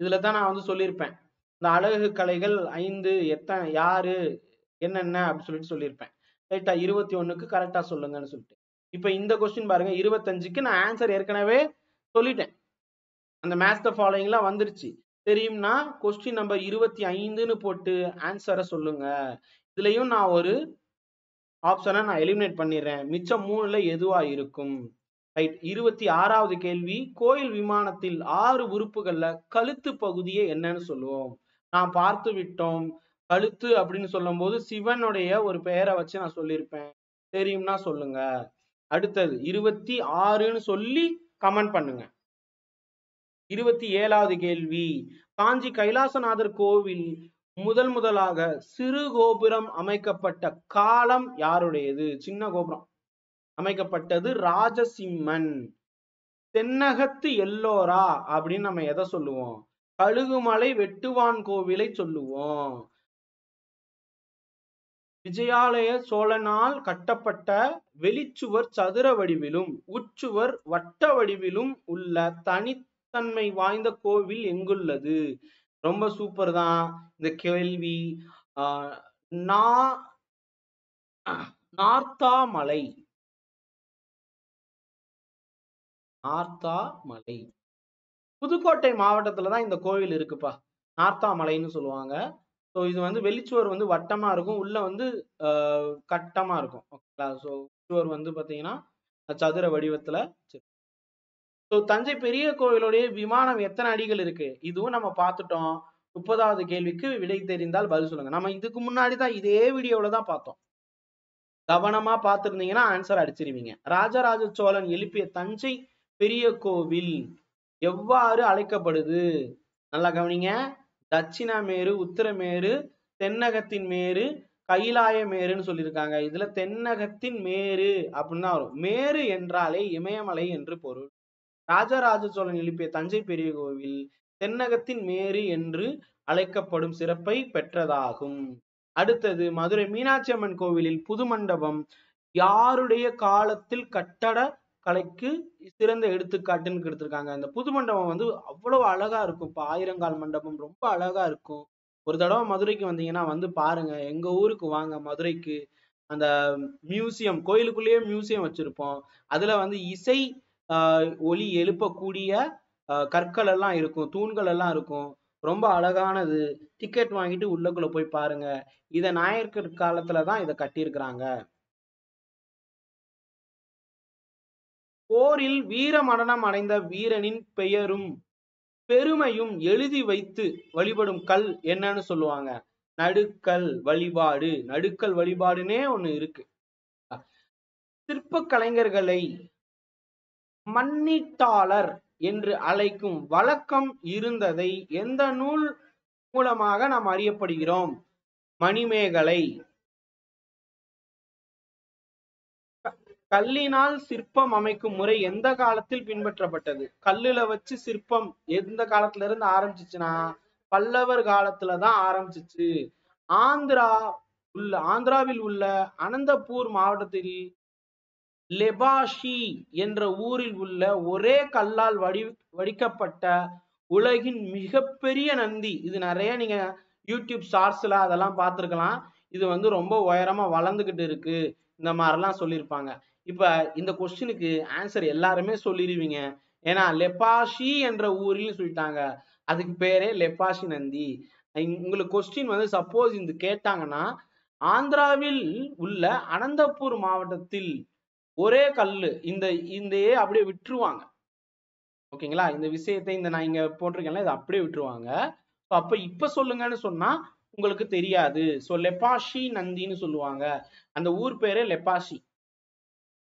இதுலதான் நான் வந்து சொல்லியிருப்பேன் இந்த அழகு கலைகள் 5 எத்தனை, யாரு, என்னென்ன அப்படின்னு சொல்லிட்டு சொல்லியிருப்பேன். ரைட்டா? 21க்கு கரெக்டா சொல்லுங்கன்னு சொல்லிட்டு. இப்ப இந்த கொஸ்டின் பாருங்க, 25க்கு நான் ஆன்சர் ஏற்கனவே சொல்லிட்டேன், அந்த மேட்ச் த ஃபாலோயிங்லாம் வந்துருச்சு. தெரியும்னா கொஸ்டின் நம்பர் 25ன்னு போட்டு ஆன்சரை சொல்லுங்க. இதுலயும் நான் ஒரு ஆப்ஷனை நான் எலிமினேட் பண்ணிடுறேன், மிச்சம் 3ல எதுவா இருக்கும்? ரைட். 26வது கேள்வி, கோயில் விமானத்தில் 6 உறுப்புகள்ல கழுத்து பகுதியை என்னன்னு சொல்லுவோம்? நான் பார்த்து விட்டோம். கழுத்து அப்படின்னு சொல்லும் போது சிவனுடைய ஒரு பெயரை வச்சு நான் சொல்லியிருப்பேன். தெரியும்னா சொல்லுங்க. அடுத்தது 26ன்னு சொல்லி கமெண்ட் பண்ணுங்க. 27வது கேள்வி, காஞ்சி கைலாசநாதர் கோவில் முதலாக சிறு கோபுரம் அமைக்கப்பட்ட காலம் யாருடையது? சின்ன கோபுரம் அமைக்கப்பட்டது ராஜசிம்மன். தென்னகத்து எல்லோரா அப்படின்னு நம்ம எதை சொல்லுவோம்? கழுகுமலை வெட்டுவான் கோவிலை சொல்லுவோம். விஜயாலய சோழனால் கட்டப்பட்ட வெளிச்சுவர் சதுர வடிவிலும் உட்சுவர் வட்ட வடிவிலும் உள்ள தனித்தன்மை வாய்ந்த கோவில் எங்குள்ளது? ரொம்ப சூப்பர் தான் இந்த கேள்வி. நார்த்தாமலை. நார்த்தாமலை புதுக்கோட்டை மாவட்டத்துலதான் இந்த கோவில் இருக்குப்பா. நார்த்தாமலைன்னு சொல்லுவாங்க. ஸோ இது வந்து வெளிச்சுவர் வந்து வட்டமா இருக்கும், உள்ள வந்து கட்டமா இருக்கும். ஓகேங்களா? ஸோ சுவர் வந்து பாத்தீங்கன்னா சதுர வடிவத்துல. ஸோ தஞ்சை பெரிய கோவிலுடைய விமானம் எத்தனை அடிகள் இருக்கு? இதுவும் நம்ம பார்த்துட்டோம். 30வது கேள்விக்கு விடை தெரிந்தால் பதில் சொல்லுங்க. நம்ம இதுக்கு முன்னாடி தான் இதே வீடியோல தான் பார்த்தோம். கவனமா பார்த்திருந்தீங்கன்னா ஆன்சர் அடிச்சிருவீங்க. ராஜராஜ சோழன் எழுப்பிய தஞ்சை பெரிய கோவில் எவ்வாறு அழைக்கப்படுது? நல்லா கவனிங்க. தட்சிண மேரு, உத்தரமேரு, தென்னகத்தின் மேரு, கைலாய மேருன்னு சொல்லியிருக்காங்க. இதுல தென்னகத்தின் மேரு அப்படின்னு தான் வரும். மேரு என்றாலே இமயமலை என்று பொருள். ராஜராஜ சோழன் எழுப்பிய தஞ்சை பெரிய கோவில் தென்னகத்தின் மேரு என்று அழைக்கப்படும் சிறப்பை பெற்றதாகும். அடுத்தது, மதுரை மீனாட்சி அம்மன் கோவிலில் புது மண்டபம் யாருடைய காலத்தில் கட்டட கலைக்கு சிறந்த எடுத்துக்காட்டுன்னு எடுத்திருக்காங்க. அந்த புது மண்டபம் வந்து அவ்வளவு அழகா இருக்கும். இப்ப ஆயிரங்கால் மண்டபம் ரொம்ப அழகா இருக்கும். ஒரு தடவை மதுரைக்கு வந்தீங்கன்னா வந்து பாருங்க. எங்க ஊருக்கு வாங்க மதுரைக்கு. அந்த மியூசியம், கோயிலுக்குள்ளேயே மியூசியம் வச்சிருப்போம். அதுல வந்து இசை ஒலி எழுப்பக்கூடிய கற்கள் எல்லாம் இருக்கும், தூண்கள் எல்லாம் இருக்கும். ரொம்ப அழகானது. டிக்கெட் வாங்கிட்டு உள்ளக்குள்ள போய் பாருங்க. இத நாயக்கர் காலத்துலதான் இதை கட்டியிருக்கிறாங்க. போரில் வீர மரணம் அடைந்த வீரனின் பெயரும் பெருமையும் எழுதி வைத்து வழிபடும் கல் என்னன்னு சொல்லுவாங்க? நடுக்கல் வழிபாடு. நடுக்கல் வழிபாடுனே ஒண்ணு இருக்கு. சிற்ப கலைஞர்களை மண்ணீட்டாளர் என்று அழைக்கும் வழக்கம் இருந்ததை எந்த நூல் மூலமாக நாம் அறியப்படுகிறோம்? மணிமேகலை. கல்லினால் சிற்பம் அமைக்கும் முறை எந்த காலத்தில் பின்பற்றப்பட்டது? கல்லுல வச்சு சிற்பம் எந்த காலத்துல இருந்து ஆரம்பிச்சிச்சுன்னா பல்லவர் காலத்துலதான் ஆரம்பிச்சிச்சு. ஆந்திராவில் உள்ள அனந்தபூர் மாவட்டத்தில் லெபாஷி என்ற ஊரில் உள்ள ஒரே கல்லால் வடிக்கப்பட்ட உலகின் மிகப்பெரிய நந்தி. இது நிறைய நீங்க யூடியூப் ஷார்ட்ஸ்ல அதெல்லாம் பார்த்திருக்கலாம். இது வந்து ரொம்ப உயரமா வளர்ந்துகிட்டு இருக்கு, இந்த மாதிரிலாம் சொல்லியிருப்பாங்க. இப்ப இந்த கொஸ்டினுக்கு ஆன்சர் எல்லாருமே சொல்லிடுவீங்க. ஏன்னா லெபாஷி என்ற ஊரில் சொல்லிட்டாங்க. அதுக்கு பேரே லெபாஷி நந்தி. உங்களுக்கு கொஸ்டின் வந்து சப்போஸ் இந்த கேட்டாங்கன்னா, ஆந்திராவில் உள்ள அனந்தபூர் மாவட்டத்தில் ஒரே கல்லு, இந்த அப்படியே விட்டுருவாங்க. ஓகேங்களா? இந்த விஷயத்தை நான் இங்க போட்டிருக்கேன்ல, இதை அப்படியே விட்டுருவாங்க. அப்ப இப்ப சொல்லுங்கன்னு சொன்னா உங்களுக்கு தெரியாது. சோ லெபாஷி நந்தின்னு சொல்லுவாங்க. அந்த ஊர் பேரே லெபாஷி.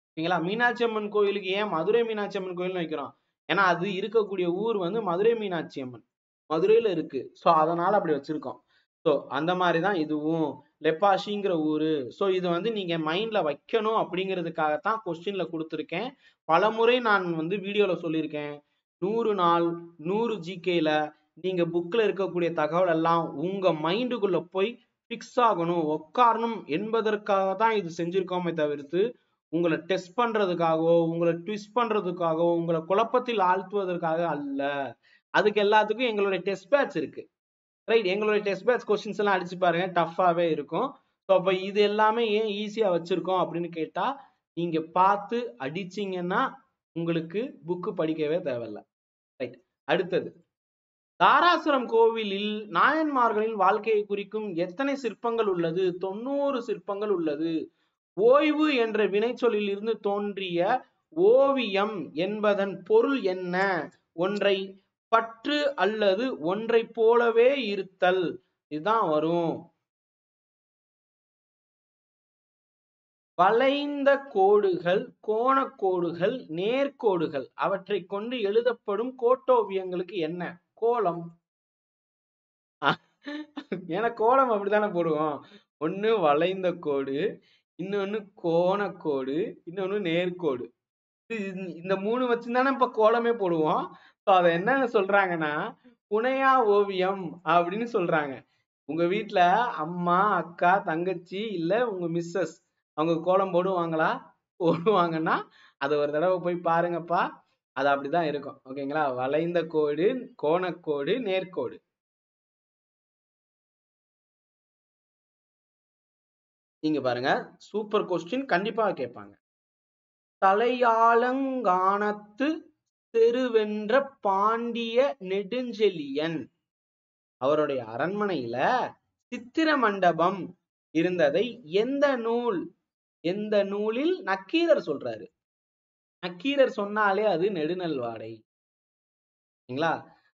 ஓகேங்களா? மீனாட்சி அம்மன் கோயிலுக்கு ஏன் மதுரை மீனாட்சி அம்மன் கோயில்னு வைக்கிறோம்? ஏன்னா அது இருக்கக்கூடிய ஊர் வந்து மதுரை மீனாட்சி அம்மன் மதுரையில இருக்கு. சோ அதனால அப்படி வச்சிருக்கோம். ஸோ அந்த மாதிரிதான் இதுவும் லெபாஷிங்கிற ஊரு. ஸோ இது வந்து நீங்க மைண்ட்ல வைக்கணும் அப்படிங்கிறதுக்காகத்தான் கொஸ்டின்ல கொடுத்துருக்கேன். பலமுறை நான் வந்து வீடியோல சொல்லியிருக்கேன். 100 நாள் 100 ஜிகேல நீங்க புக்ல இருக்கக்கூடிய தகவல் எல்லாம் உங்க மைண்டுக்குள்ள போய் பிக்ஸ் ஆகணும், உட்காரணும் என்பதற்காக தான் இது செஞ்சிருக்கோமே தவிர்த்து உங்களை டெஸ்ட் பண்றதுக்காகவோ உங்களை ட்விஸ்ட் பண்றதுக்காகவோ உங்களை குழப்பத்தில் ஆழ்த்துவதற்காக அல்ல. அதுக்கு எல்லாத்துக்கும் எங்களுடைய டெஸ்ட் பேட்ச் இருக்கு. ரைட். எங்களுடைய டெஸ்ட் பேட்ச் கொஸ்டின்ஸ் எல்லாம் அடிச்சு பாருங்க, டஃபாவே இருக்கும். ஸோ அப்ப இது எல்லாமே ஏன் ஈஸியா வச்சிருக்கோம் அப்படின்னு கேட்டா, நீங்க பார்த்து அடிச்சீங்கன்னா உங்களுக்கு புக்கு படிக்கவே தேவையில்லை. ரைட். அடுத்தது, தாராசுரம் கோவிலில் நாயன்மார்களின் வாழ்க்கையை குறிக்கும் எத்தனை சிற்பங்கள் உள்ளது? 90 சிற்பங்கள் உள்ளது. ஓய்வு என்ற வினைச்சொல்லில் இருந்து தோன்றிய ஓவியம் என்பதன் பொருள் என்ன? ஒன்றை பற்று அல்லது ஒன்றை போலவே இருத்தல், இதுதான் வரும். வளைந்த கோடுகள், கோணக்கோடுகள், நேர்கோடுகள் அவற்றை கொண்டு எழுதப்படும் கோட்டோவியங்களுக்கு என்ன? கோலம். ஏன்னா கோலம் அப்படித்தானே போடுவோம். ஒண்ணு வளைந்த கோடு, இன்னொன்னு கோணக்கோடு, இன்னொன்னு நேர்கோடு. இந்த மூணு வச்சுதானே இப்ப கோலமே போடுவோம். அதை என்ன சொல்றாங்கன்னா புனையா ஓவியம் அப்படின்னு சொல்றாங்க. உங்க வீட்டுல அம்மா, அக்கா, தங்கச்சி இல்ல உங்க மிஸ்ஸஸ் அவங்க கோலம் போடுவாங்களா? போடுவாங்கன்னா அதை ஒரு தடவை போய் பாருங்கப்பா. அது அப்படிதான் இருக்கும். ஓகேங்களா? வளைந்த கோடு, கோணக்கோடு, நேர்கோடு. நீங்க பாருங்க, சூப்பர் கொஸ்டின், கண்டிப்பா கேட்பாங்க. தலையாலங்கானத்து தெருவென்ற பாண்டிய நெடுஞ்செழியன் அவருடைய அரண்மனையில சித்திர மண்டபம் இருந்ததை எந்த நூலில் நக்கீரர் சொல்றாரு? நக்கீரர் சொன்னாலே அது நெடுநல் வாடை. சரிங்களா?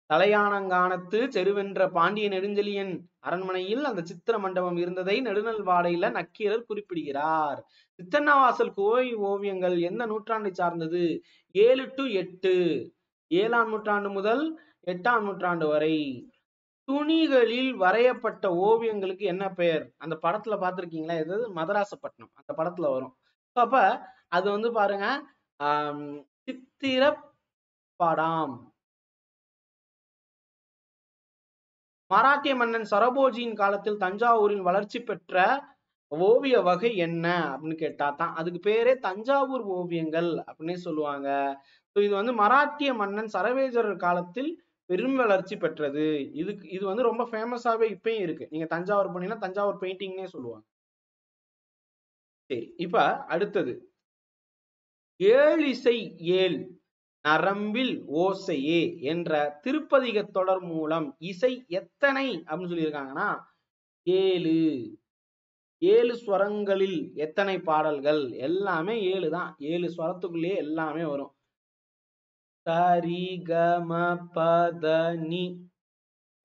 தலையானங்கானத்து செருவென்ற பாண்டிய நெடுஞ்செழியன் அரண்மனையில் அந்த சித்திர மண்டபம் இருந்ததை நெடுநல் வாடையில நக்கீரர் குறிப்பிடுகிறார். சித்தன்னவாசல் கோயில் ஓவியங்கள் எந்த நூற்றாண்டை சார்ந்தது? 7 to 8, 7ஆம் நூற்றாண்டு முதல் 8ஆம் நூற்றாண்டு வரை. துணிகளில் வரையப்பட்ட ஓவியங்களுக்கு என்ன பெயர்? அந்த படத்துல பார்த்திருக்கீங்களா? எது? மதராசப்பட்டினம் அந்த படத்துல வரும். அப்ப அது வந்து பாருங்க, சித்திர படம். மராட்டிய மன்னன் சரபோஜியின் காலத்தில் தஞ்சாவூரில் வளர்ச்சி பெற்ற ஓவிய வகை என்ன அப்படின்னு கேட்டா தான் அதுக்கு பேரே தஞ்சாவூர் ஓவியங்கள் அப்படின்னு சொல்லுவாங்க. இது வந்து மராட்டிய மன்னன் சரவேஜர் காலத்தில் பெரும் வளர்ச்சி பெற்றது. இது வந்து ரொம்ப ஃபேமஸாவே இப்பயும் இருக்கு. நீங்க தஞ்சாவூர் போனீங்கன்னா தஞ்சாவூர் பெயிண்டிங்னே சொல்லுவாங்க. சரி, இப்ப அடுத்தது ஏழிசை ஏழ் நரம்பில் ஓசையே என்ற திருப்பதிக தொடர் மூலம் இசை எத்தனை அப்படின்னு சொல்லியிருக்காங்கன்னா 7. 7 ஸ்வரங்களில் எத்தனை பாடல்கள்? எல்லாமே 7 தான். 7 ஸ்வரத்துக்குள்ளேயே எல்லாமே வரும். சரி கம பத நி,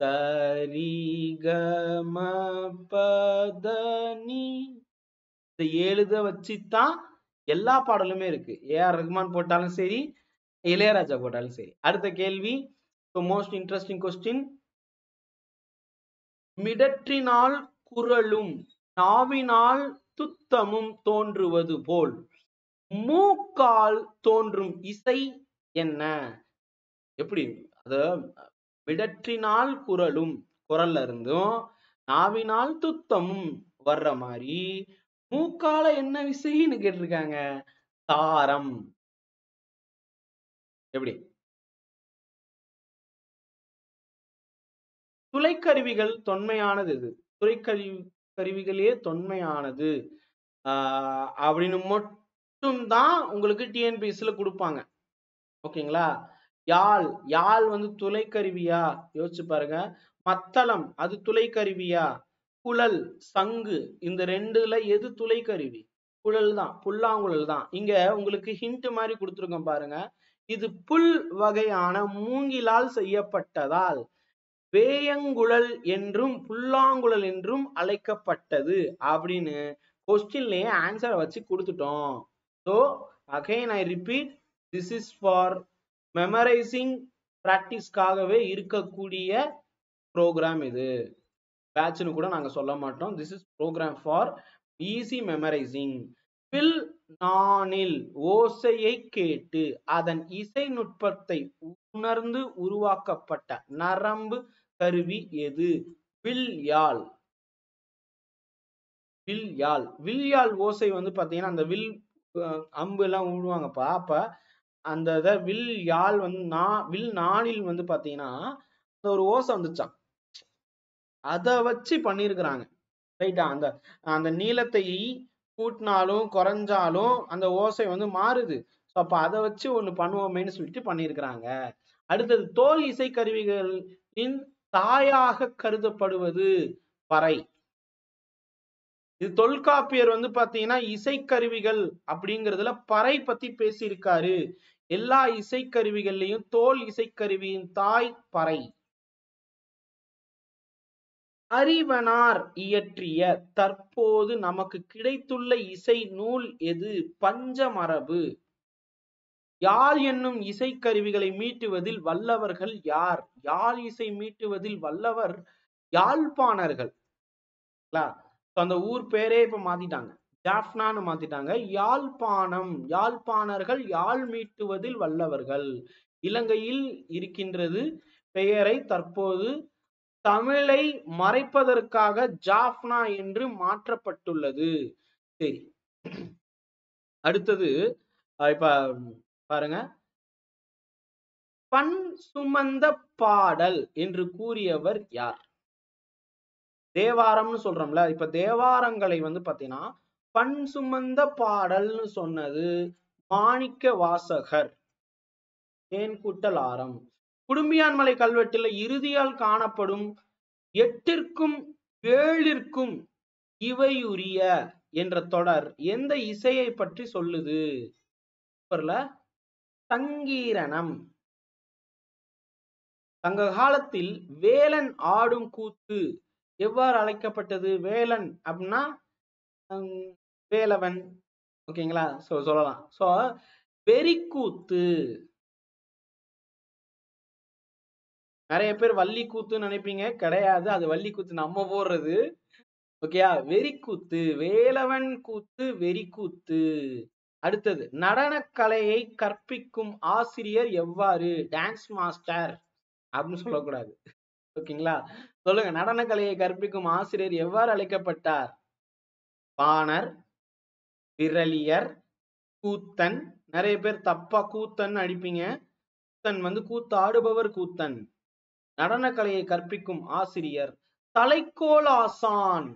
சரி கம பத நி. இந்த 7 வச்சுதான் எல்லா பாடலுமே இருக்கு. ஏஆர் ரஹ்மான் போட்டாலும் சரி, இளையராஜா போட்டாலும் சரி. அடுத்த கேள்வி, மோஸ்ட் இன்ட்ரெஸ்டிங் கொஸ்டின். மிடற்றினால் குரலும் நாவினால் துத்தமும் தோன்றுவது போல் மூக்கால் தோன்றும் இசை என்ன? எப்படி? அது மிடற்றினால் குரலும், குரல்ல இருந்தும் நாவினால் துத்தமும் வர்ற மாதிரி மூக்கால என்ன இசைன்னு கேட்டிருக்காங்க. தாரம். எப்படி? துளைக்கருவிகள் தொன்மையானது எது? கருவிகளே தொன்மையானது அப்படின்னு மட்டும்தான் உங்களுக்கு டிஎன்பிஎஸ்சில கொடுப்பாங்க. ஓகேங்களா? யாழ், யாழ் வந்து துளைக்கருவியா? யோசிச்சு பாருங்க. மத்தளம் அது துளைக்கருவியா? குழல், சங்கு, இந்த ரெண்டுல எது துளைக்கருவி? குழல் தான், புல்லாங்குழல் தான். இங்க உங்களுக்கு ஹிண்ட் மாதிரி கொடுத்துருக்கோம் பாருங்க. இது புல் வகையான மூங்கிலால் செய்யப்பட்டதால் வேயங்குழல் என்றும் புல்லாங்குழல் என்றும் அழைக்கப்பட்டது அப்படின்னு கொஸ்டின்லயே ஆன்சரை வச்சு கொடுத்துட்டோம். So again I repeat, this is for memorising பிராக்டிஸ்க்காகவே இருக்கக்கூடிய ப்ரோக்ராம். இது பேட்ச்னு கூட நாங்க சொல்ல மாட்டோம். This is program for easy memorising. வில் நானில் ஓசையை கேட்டு அதன் இசை நுட்பத்தை உணர்ந்து உருவாக்கப்பட்ட நரம்பு கருவி எது? வில் யாழ். வில் யாழ். வில் யாழ் ஓசை வந்து பாத்தீங்கன்னா அந்த வில் அம்பு எல்லாம் விடுவாங்கப்பா. அப்ப அந்த வில் யாழ் வந்து வில் நாணில் வந்து பாத்தீங்கன்னா ஒரு ஓசை வந்துச்சான். அதை வச்சு பண்ணிருக்கிறாங்க. ரைட்டா? அந்த அந்த நீளத்தை கூட்டினாலும் குறைஞ்சாலும் அந்த ஓசை வந்து மாறுது. அப்ப அதை வச்சு ஒண்ணு பண்ணுவோமேன்னு சொல்லிட்டு பண்ணிருக்கிறாங்க. அடுத்தது, தோல் இசை கருவிகளின் தாயாக கருதப்படுவது பறை. இது தொல்காப்பியர் வந்து பாத்தீங்கன்னா இசைக்கருவிகள் அப்படிங்கறதுல பறை பத்தி பேசியிருக்காரு. எல்லா இசைக்கருவிகள்லயும் தோல் இசைக்கருவியின் தாய் பறை. அறிவனார் இயற்றிய தற்போது நமக்கு கிடைத்துள்ள இசை நூல் எது? பஞ்சமரபு. யாழ் என்னும் இசைக்கருவிகளை மீட்டுவதில் வல்லவர்கள் யார்? யாழ் இசை மீட்டுவதில் வல்லவர் யாழ்ப்பாணர்கள். அந்த ஊர் பேரே இப்ப மாத்திட்டாங்க, ஜாஃப்னான்னு மாத்திட்டாங்க. யாழ்ப்பாணம், யாழ்ப்பாணர்கள் யாழ் மீட்டுவதில் வல்லவர்கள். இலங்கையில் இருக்கின்றது பெயரை தற்போது தமிழை மறைப்பதற்காக ஜாஃப்னா என்று மாற்றப்பட்டுள்ளது. சரி, அடுத்தது இப்ப பாருங்க, பண் சுமந்த பாடல் என்று கூறியவர் யார்? தேவாரம்னு சொல்றோம்ல, இப்ப தேவாரங்களை வந்து பாத்தீங்கன்னா பண் சுமந்த பாடல்னு சொன்னது மாணிக்க வாசகர். தேன் கூட்டல் ஆரம். குடும்பியான்மலை கல்வெட்டுல இறுதியால் காணப்படும் எட்டிற்கும் ஏழிற்கும் இவையுரிய என்ற தொடர் எந்த இசையை பற்றி சொல்லுது? சங்கீரணம். சங்க காலத்தில் வேலன் ஆடும் கூத்து எவ்வாறு அழைக்கப்பட்டது? வேலன் அப்படின்னா வேலவன், ஓகேங்களா? சொல்லலாம். சோ வெறிக்கூத்து. நிறைய பேர் வள்ளி கூத்துன்னு நினைப்பீங்க, கிடையாது, அது வள்ளி கூத்து நம்ம போடுறது. ஓகேயா? வெறிக்கூத்து, வேலவன் கூத்து, வெறிக்கூத்து. அடுத்தது, நடனக்கலையை கற்பிக்கும் ஆசிரியர் எவ்வாறு? டான்ஸ் மாஸ்டர் அப்படின்னு சொல்லக்கூடாது, ஓகேங்களா? சொல்லுங்க, நடனக்கலையை கற்பிக்கும் ஆசிரியர் எவ்வாறு அழைக்கப்பட்டார்? பாணர், விரலியர், கூத்தன். நிறைய பேர் தப்பா கூத்தன் அடிப்பீங்க. கூத்தன் வந்து கூத்தாடுபவர் கூத்தன். நடனக்கலையை கற்பிக்கும் ஆசிரியர் தலைக்கோல் ஆசான்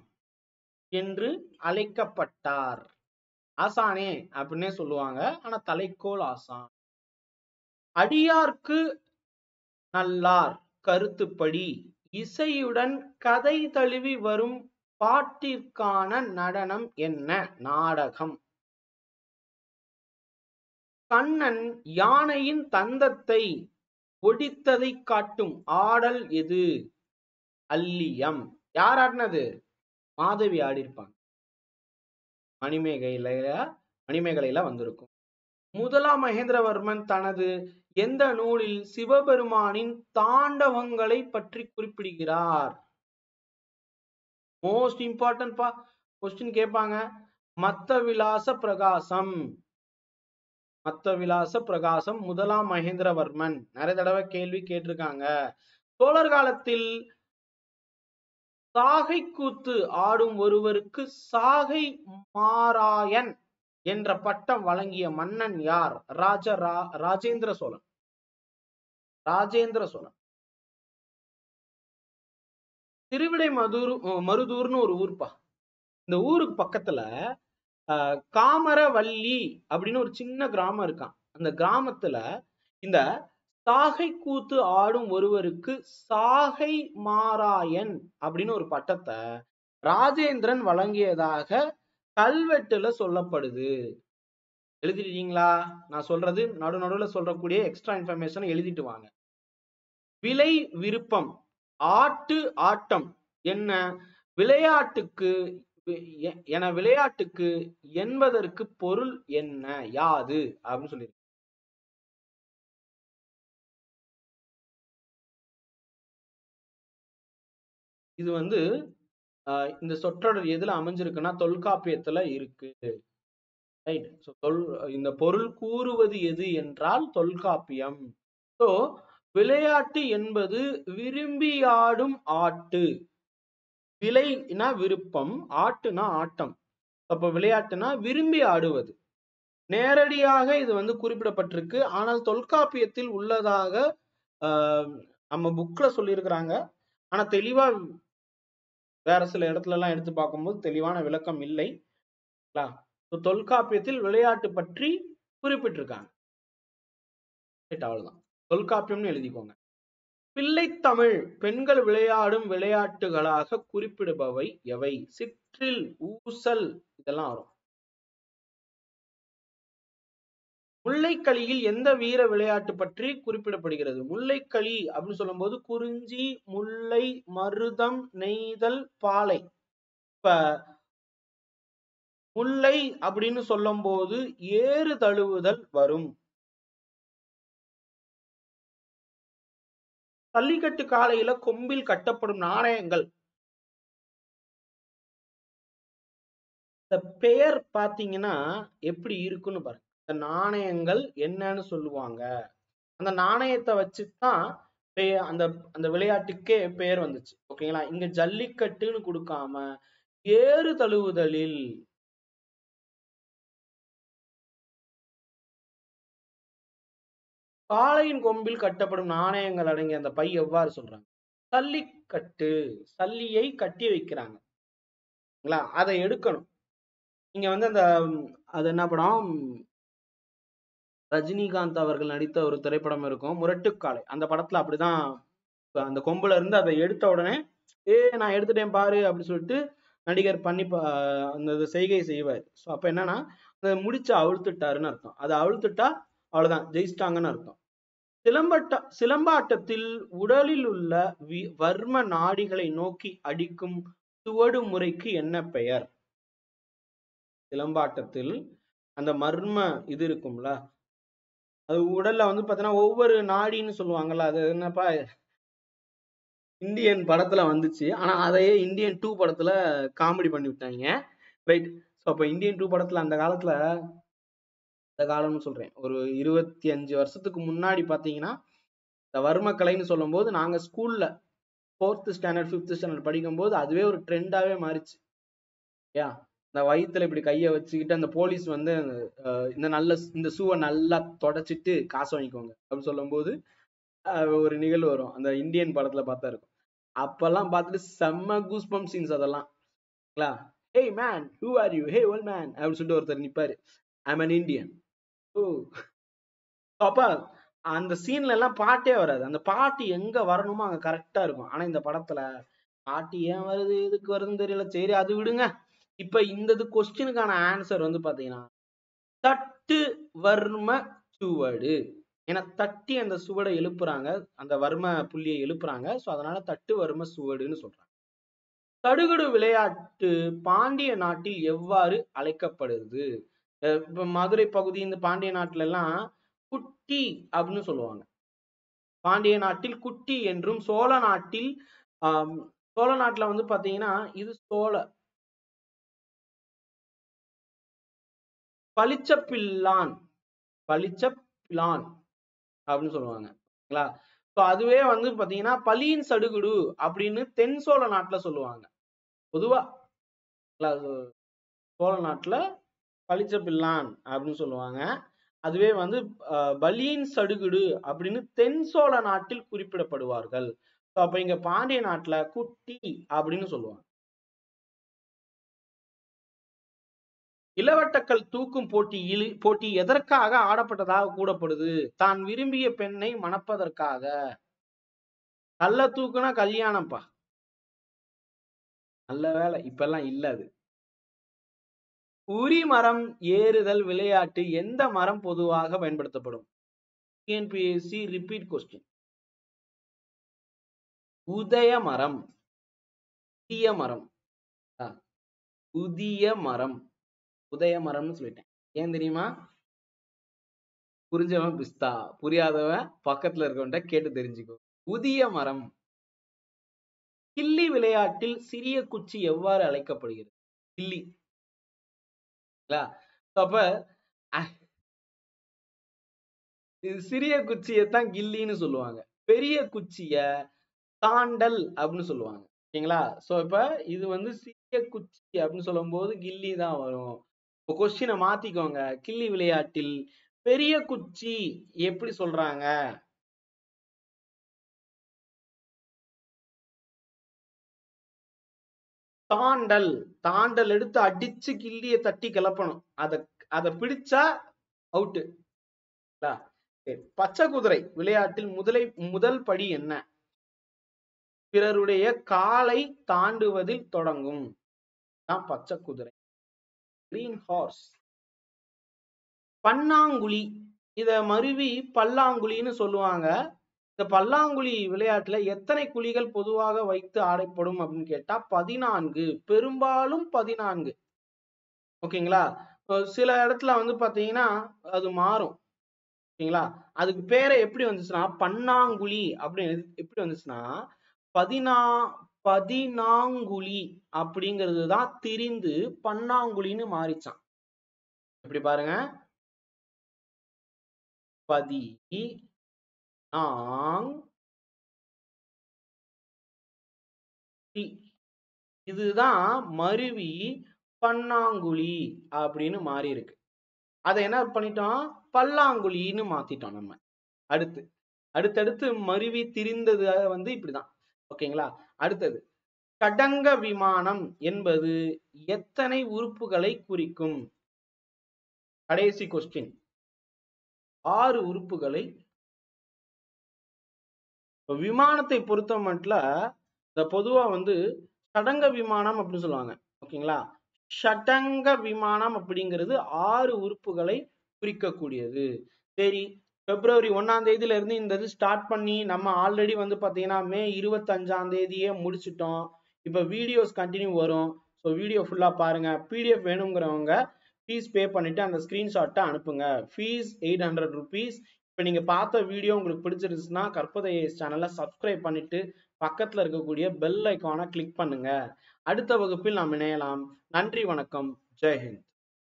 என்று அழைக்கப்பட்டார். ஆசானே அப்படின்னே சொல்லுவாங்க, ஆனா தலைக்கோல் ஆசான். அடியார்க்கு நல்லார் கருத்துப்படி இசையுடன் கதை தழுவி வரும் பாட்டிற்கான நடனம் என்ன? நாடகம். கண்ணன் யானையின் தந்தத்தை ஒடித்ததை காட்டும் ஆடல் எது? அல்லியம். யார் ஆடினது? மாதவி ஆடி இருப்பாங்க. மணிமேகலையில வந்திருக்கும். முதலாம் மகேந்திரவர்மன் தனது எந்த நூலில் சிவபெருமானின் தாண்டவங்களை பற்றி குறிப்பிடுகிறார்? மோஸ்ட் இம்பார்ட்டன்ட் கொஸ்டின் கேட்பாங்க. மத்த விலாச பிரகாசம். மத்த விலாச பிரகாசம் முதலாம் மகேந்திரவர்மன். நிறைய தடவை கேள்வி கேட்டிருக்காங்க. சோழர் காலத்தில் சாகை கூத்து ஆடும் ஒருவருக்கு சாகை மாராயன் என்ற பட்டம் வழங்கிய மன்னன் யார்? ராஜேந்திர சோழன். ராஜேந்திர சோழன். திருவிடை மருதூர்னு ஒரு ஊர்ப்பா. இந்த ஊருக்கு பக்கத்துல காமரவல்லி அப்படின்னு ஒரு சின்ன கிராமம் இருக்கான். அந்த கிராமத்துல இந்த சாகை கூத்து ஆடும் ஒருவருக்கு சாகை மாராயன் அப்படின்னு ஒரு பட்டத்தை ராஜேந்திரன் வழங்கியதாக கல்வெட்டுல சொல்லப்படுது. எழுதிட்டீங்களா? நான் சொல்றது நடுநடுவுல சொல்றக்கூடிய எக்ஸ்ட்ரா இன்ஃபர்மேஷன் எழுதிட்டு வாங்க. விலை விருப்பம், ஆட்டு ஆட்டம் என்ன விளையாட்டுக்கு விளையாட்டுக்கு என்பதற்கு பொருள் என்ன? யாது அப்படின்னு சொல்லி. இது வந்து இந்த சொற்றொடர் எதுல அமைஞ்சிருக்குன்னா தொல்காப்பியத்துல இருக்கு. ரைட். இந்த பொருள் கூறுவது எது என்றால் தொல்காப்பியம். சோ விளையாட்டு என்பது விரும்பியாடும் ஆட்டு. விலைனா விருப்பம், ஆட்டுனா ஆட்டம். அப்ப விளையாட்டுனா விரும்பி ஆடுவது. நேரடியாக இது வந்து குறிப்பிடப்பட்டிருக்கு. ஆனால் தொல்காப்பியத்தில் உள்ளதாக நம்ம புக்ல சொல்லியிருக்கிறாங்க. ஆனா தெளிவா வேற சில இடத்துல எல்லாம் எடுத்து பார்க்கும்போது தெளிவான விளக்கம் இல்லை. தொல்காப்பியத்தில் விளையாட்டு பற்றி குறிப்பிட்டிருக்காங்க. அவ்வளவுதான், தொல்காப்பியம்னு எழுதிக்கோங்க. பிள்ளைத்தமிழ் பெண்கள் விளையாடும் விளையாட்டுகளாக குறிப்பிடுபவை எவை? சிற்றில், ஊசல் இதெல்லாம் வரும். முல்லைக்களியில் எந்த வீர விளையாட்டு பற்றி குறிப்பிடப்படுகிறது? முல்லைக்களி அப்படின்னு சொல்லும் போது குறிஞ்சி, முல்லை, மருதம், நெய்தல், பாலை. இப்ப முல்லை அப்படின்னு சொல்லும் போது ஏறு தழுவுதல் வரும். ஜல்லிக்கட்டு காலையில கொம்பில் கட்டப்படும் நாணயங்கள், இந்த பெயர் பாத்தீங்கன்னா எப்படி இருக்குன்னு பாருங்க. இந்த நாணயங்கள் என்னன்னு சொல்லுவாங்க. அந்த நாணயத்தை வச்சுதான் அந்த அந்த விளையாட்டுக்கே பெயர் வந்துச்சு. ஓகேங்களா? இங்க ஜல்லிக்கட்டுன்னு கொடுக்காம ஏறு தழுவுதலில் காளையின் கொம்பில் கட்டப்படும் நாணயங்கள் அடங்கிய அந்த பை எவ்வாறு சொல்றாங்க? சல்லிக்கட்டு. சல்லியை கட்டி வைக்கிறாங்க. அதை எடுக்கணும். இங்க வந்து அந்த அது என்ன படம், ரஜினிகாந்த் அவர்கள் நடித்த ஒரு திரைப்படம் இருக்கும், முரட்டுக்காலை. அந்த படத்துல அப்படிதான் அந்த கொம்புல இருந்து அதை எடுத்த உடனே நான் எடுத்துட்டேன் பாரு அப்படின்னு சொல்லிட்டு நடிகர் பண்ணி அந்த செய்கை செய்வார். ஸோ அப்ப என்னன்னா அதை முடிச்சு அவிழ்த்துட்டாருன்னு அர்த்தம். அதை அவிழ்த்துட்டா அவ்வளவுதான், ஜெயிச்சிட்டாங்கன்னு அர்த்தம். சிலம்பாட்டத்தில் உடலில் உள்ள வர்ம நாடிகளை நோக்கி அடிக்கும் சுவடு முறைக்கு என்ன பெயர்? சிலம்பாட்டத்தில் அந்த மர்ம இது இருக்கும்ல, அது உடல்ல வந்து பாத்தீங்கன்னா ஒவ்வொரு நாடின்னு சொல்லுவாங்கல்ல, அது என்னப்பா இந்தியன் படத்துல வந்துச்சு, ஆனா அதையே இந்தியன் 2 படத்துல காமெடி பண்ணி விட்டாங்க. ரைட். ஸோ அப்ப இந்தியன் 2 படத்துல அந்த காலத்துல, அந்த காலம்னு சொல்றேன், ஒரு 25 வருஷத்துக்கு முன்னாடி பாத்தீங்கன்னா இந்த வர்மக்கலைன்னு சொல்லும் போது நாங்க ஸ்கூல்ல 4th ஸ்டாண்டர்ட் 5th ஸ்டாண்டர்ட் படிக்கும் போது அதுவே ஒரு ட்ரெண்டாவே மாறிச்சு. இந்த வயிற்றுல இப்படி கைய வச்சுக்கிட்டு அந்த போலீஸ் வந்து இந்த ஷூவை நல்லா தொடச்சிட்டு காசு வாங்கிக்கோங்க அப்படின்னு சொல்லும் போது ஒரு நிகழ்வு வரும். அந்த இந்தியன் படத்துல பார்த்தா இருக்கும். அப்பெல்லாம் பார்த்துட்டு செம்ம கூஸ்பம் சீன்ஸ் அதெல்லாம். Hey man, who are you? Hey old man அப்படின்னு சொல்லிட்டு ஒருத்தர் நிப்பாரு. ஐ அம் an இந்தியன். அப்ப அந்த சீன்ல எல்லாம் பாட்டே வராது. அந்த பாட்டு எங்க வரணுமோ அங்க கரெக்டா இருக்கும். ஆனா இந்த படத்துல பாட்டு ஏன் வருது, எதுக்கு வருதுன்னு தெரியல. சரி அது விடுங்க. இப்ப இந்த கொஸ்டினுக்கான ஆன்சர் வந்து பாத்தீங்கன்னா தட்டு வர்ம சுவடு. ஏன்னா தட்டி அந்த சுவடை எழுப்புறாங்க, அந்த வர்ம புள்ளியை எழுப்புறாங்க. சோ அதனால தட்டு வர்ம சுவடுன்னு சொல்றாங்க. சடுகுடு விளையாட்டு பாண்டிய நாட்டில் எவ்வாறு அழைக்கப்படுது? இப்ப மதுரை பகுதி, இந்த பாண்டிய நாட்டுல எல்லாம் குட்டி அப்படின்னு சொல்லுவாங்க. பாண்டிய நாட்டில் குட்டி என்றும், சோழ நாட்டில் சோழ நாட்டுல வந்து பாத்தீங்கன்னா இது பளிச்சப்பிள்ளான், பளிச்சப்பிளான் அப்படின்னு சொல்லுவாங்க. அதுவே வந்து பாத்தீங்கன்னா பலியின் சடுகுடு அப்படின்னு தென் சோழ நாட்டுல சொல்லுவாங்க. பொதுவா சோழ நாட்டுல பளிச்சப்பிள்ளான் அப்படின்னு சொல்லுவாங்க. அதுவே வந்து பலியின் சடுகுடு அப்படின்னு தென் சோழ நாட்டில் குறிப்பிடப்படுவார்கள். அப்ப இங்க பாண்டிய நாட்டுல குட்டி அப்படின்னு சொல்லுவாங்க. இளவட்டக்கல் தூக்கும் போட்டி எதற்காக ஆடப்பட்டதாக கூறப்படுது? தான் விரும்பிய பெண்ணை மணப்பதற்காக. கல்ல தூக்குனா கல்யாணம்ப்பா. நல்ல வேலை இப்ப எல்லாம் இல்ல அது. உரி மரம் ஏறுதல் விளையாட்டு எந்த மரம் பொதுவாக பயன்படுத்தப்படும்? TNPSC repeat question. உதய மரம். புதிய மரம். புதிய மரம். உதய மரம்னு சொல்லிட்டேன். ஏன் தெரியுமா? புரிஞ்சவன் பிஸ்தா, புரியாதவன் பக்கத்துல இருக்கவன்ட்ட கேட்டு தெரிஞ்சுக்கோ. புதிய மரம். கில்லி விளையாட்டில் சிறிய குச்சி எவ்வாறு அழைக்கப்படுகிறது? கில்லி. அப்ப சிறிய குச்சியத்தான் கில்லின்னு சொல்லுவாங்க. பெரிய குச்சிய தாண்டல் அப்படின்னு சொல்லுவாங்க. ஓகேங்களா? சோ இப்ப இது வந்து சிறிய குச்சி அப்படின்னு சொல்லும் போது கில்லி தான் வரும். இப்போ கொஸ்டினை மாத்திக்கோங்க. கில்லி விளையாட்டில் பெரிய குச்சி எப்படி சொல்றாங்க? தாண்டல். தாண்டல் எடுத்து அடிச்சு கில்லிய தட்டி கிளப்பணும். அதை பிடிச்சா அவுட்டு. பச்சை குதிரை விளையாட்டில் முதல் படி என்ன? பிறருடைய காலை தாண்டுவதில் தொடங்கும். தான் பச்சை குதிரை, கிரீன் ஹார்ஸ். பன்னாங்குழி, இத மருவி பல்லாங்குழின்னு சொல்லுவாங்க. இந்த பல்லாங்குழி விளையாட்டுல எத்தனை குழிகள் பொதுவாக வைத்து ஆடப்படும் அப்படின்னு கேட்டா 14, பெரும்பாலும் 14. ஓகேங்களா. சில இடத்துல வந்து பாத்தீங்கன்னா அது மாறும். ஓகேங்களா. அதுக்கு பேரை எப்படி வந்துச்சுன்னா பன்னாங்குழி அப்படின்னு எப்படி வந்துச்சுன்னா பதினாங்குழி அப்படிங்கிறது தான் திரிந்து பன்னாங்குழின்னு மாறிச்சான். எப்படி பாருங்க, பதி நாங் இதுதான் மருவி பன்னாங்குழி அப்படின்னு மாறி இருக்கு. அதை என்ன பண்ணிட்டோம், பல்லாங்குழின்னு மாத்திட்டோம் நம்ம. அடுத்தடுத்து மருவி திரிந்தது வந்து இப்படிதான். ஓகேங்களா. அடுத்தது கடங்க விமானம் என்பது எத்தனை உறுப்புகளை குறிக்கும்? கடைசி கொஸ்டின். 6 உறுப்புகளை. விமானத்தை பொறுத்த மட்டும் பொதுவா வந்து சடங்க விமானம் அப்படின்னு சொல்லுவாங்க. ஓகேங்களா. ஷடங்க விமானம் அப்படிங்கிறது 6 உறுப்புகளை குறிக்கக்கூடியது. சரி, பிப்ரவரி 1ஆம் தேதியில இருந்து இந்த இது ஸ்டார்ட் பண்ணி நம்ம ஆல்ரெடி வந்து பாத்தீங்கன்னா மே 25ஆம் தேதியே முடிச்சிட்டோம். இப்ப வீடியோஸ் கண்டினியூ வரும். ஸோ வீடியோ ஃபுல்லா பாருங்க. பிடிஎஃப் வேணுங்கிறவங்க ஃபீஸ் பே பண்ணிட்டு அந்த ஸ்கிரீன்ஷாட்டை அனுப்புங்க. Fees 800 rupees. இப்ப நீங்க பார்த்த வீடியோ உங்களுக்கு பிடிச்சிருந்துச்சுன்னா கற்பதை சேனலை சப்ஸ்கிரைப் பண்ணிட்டு பக்கத்துல இருக்கக்கூடிய பெல் ஐக்கானை கிளிக் பண்ணுங்க. அடுத்த வகுப்பில் நாம் இணையலாம். நன்றி, வணக்கம், ஜெய் ஹிந்த்.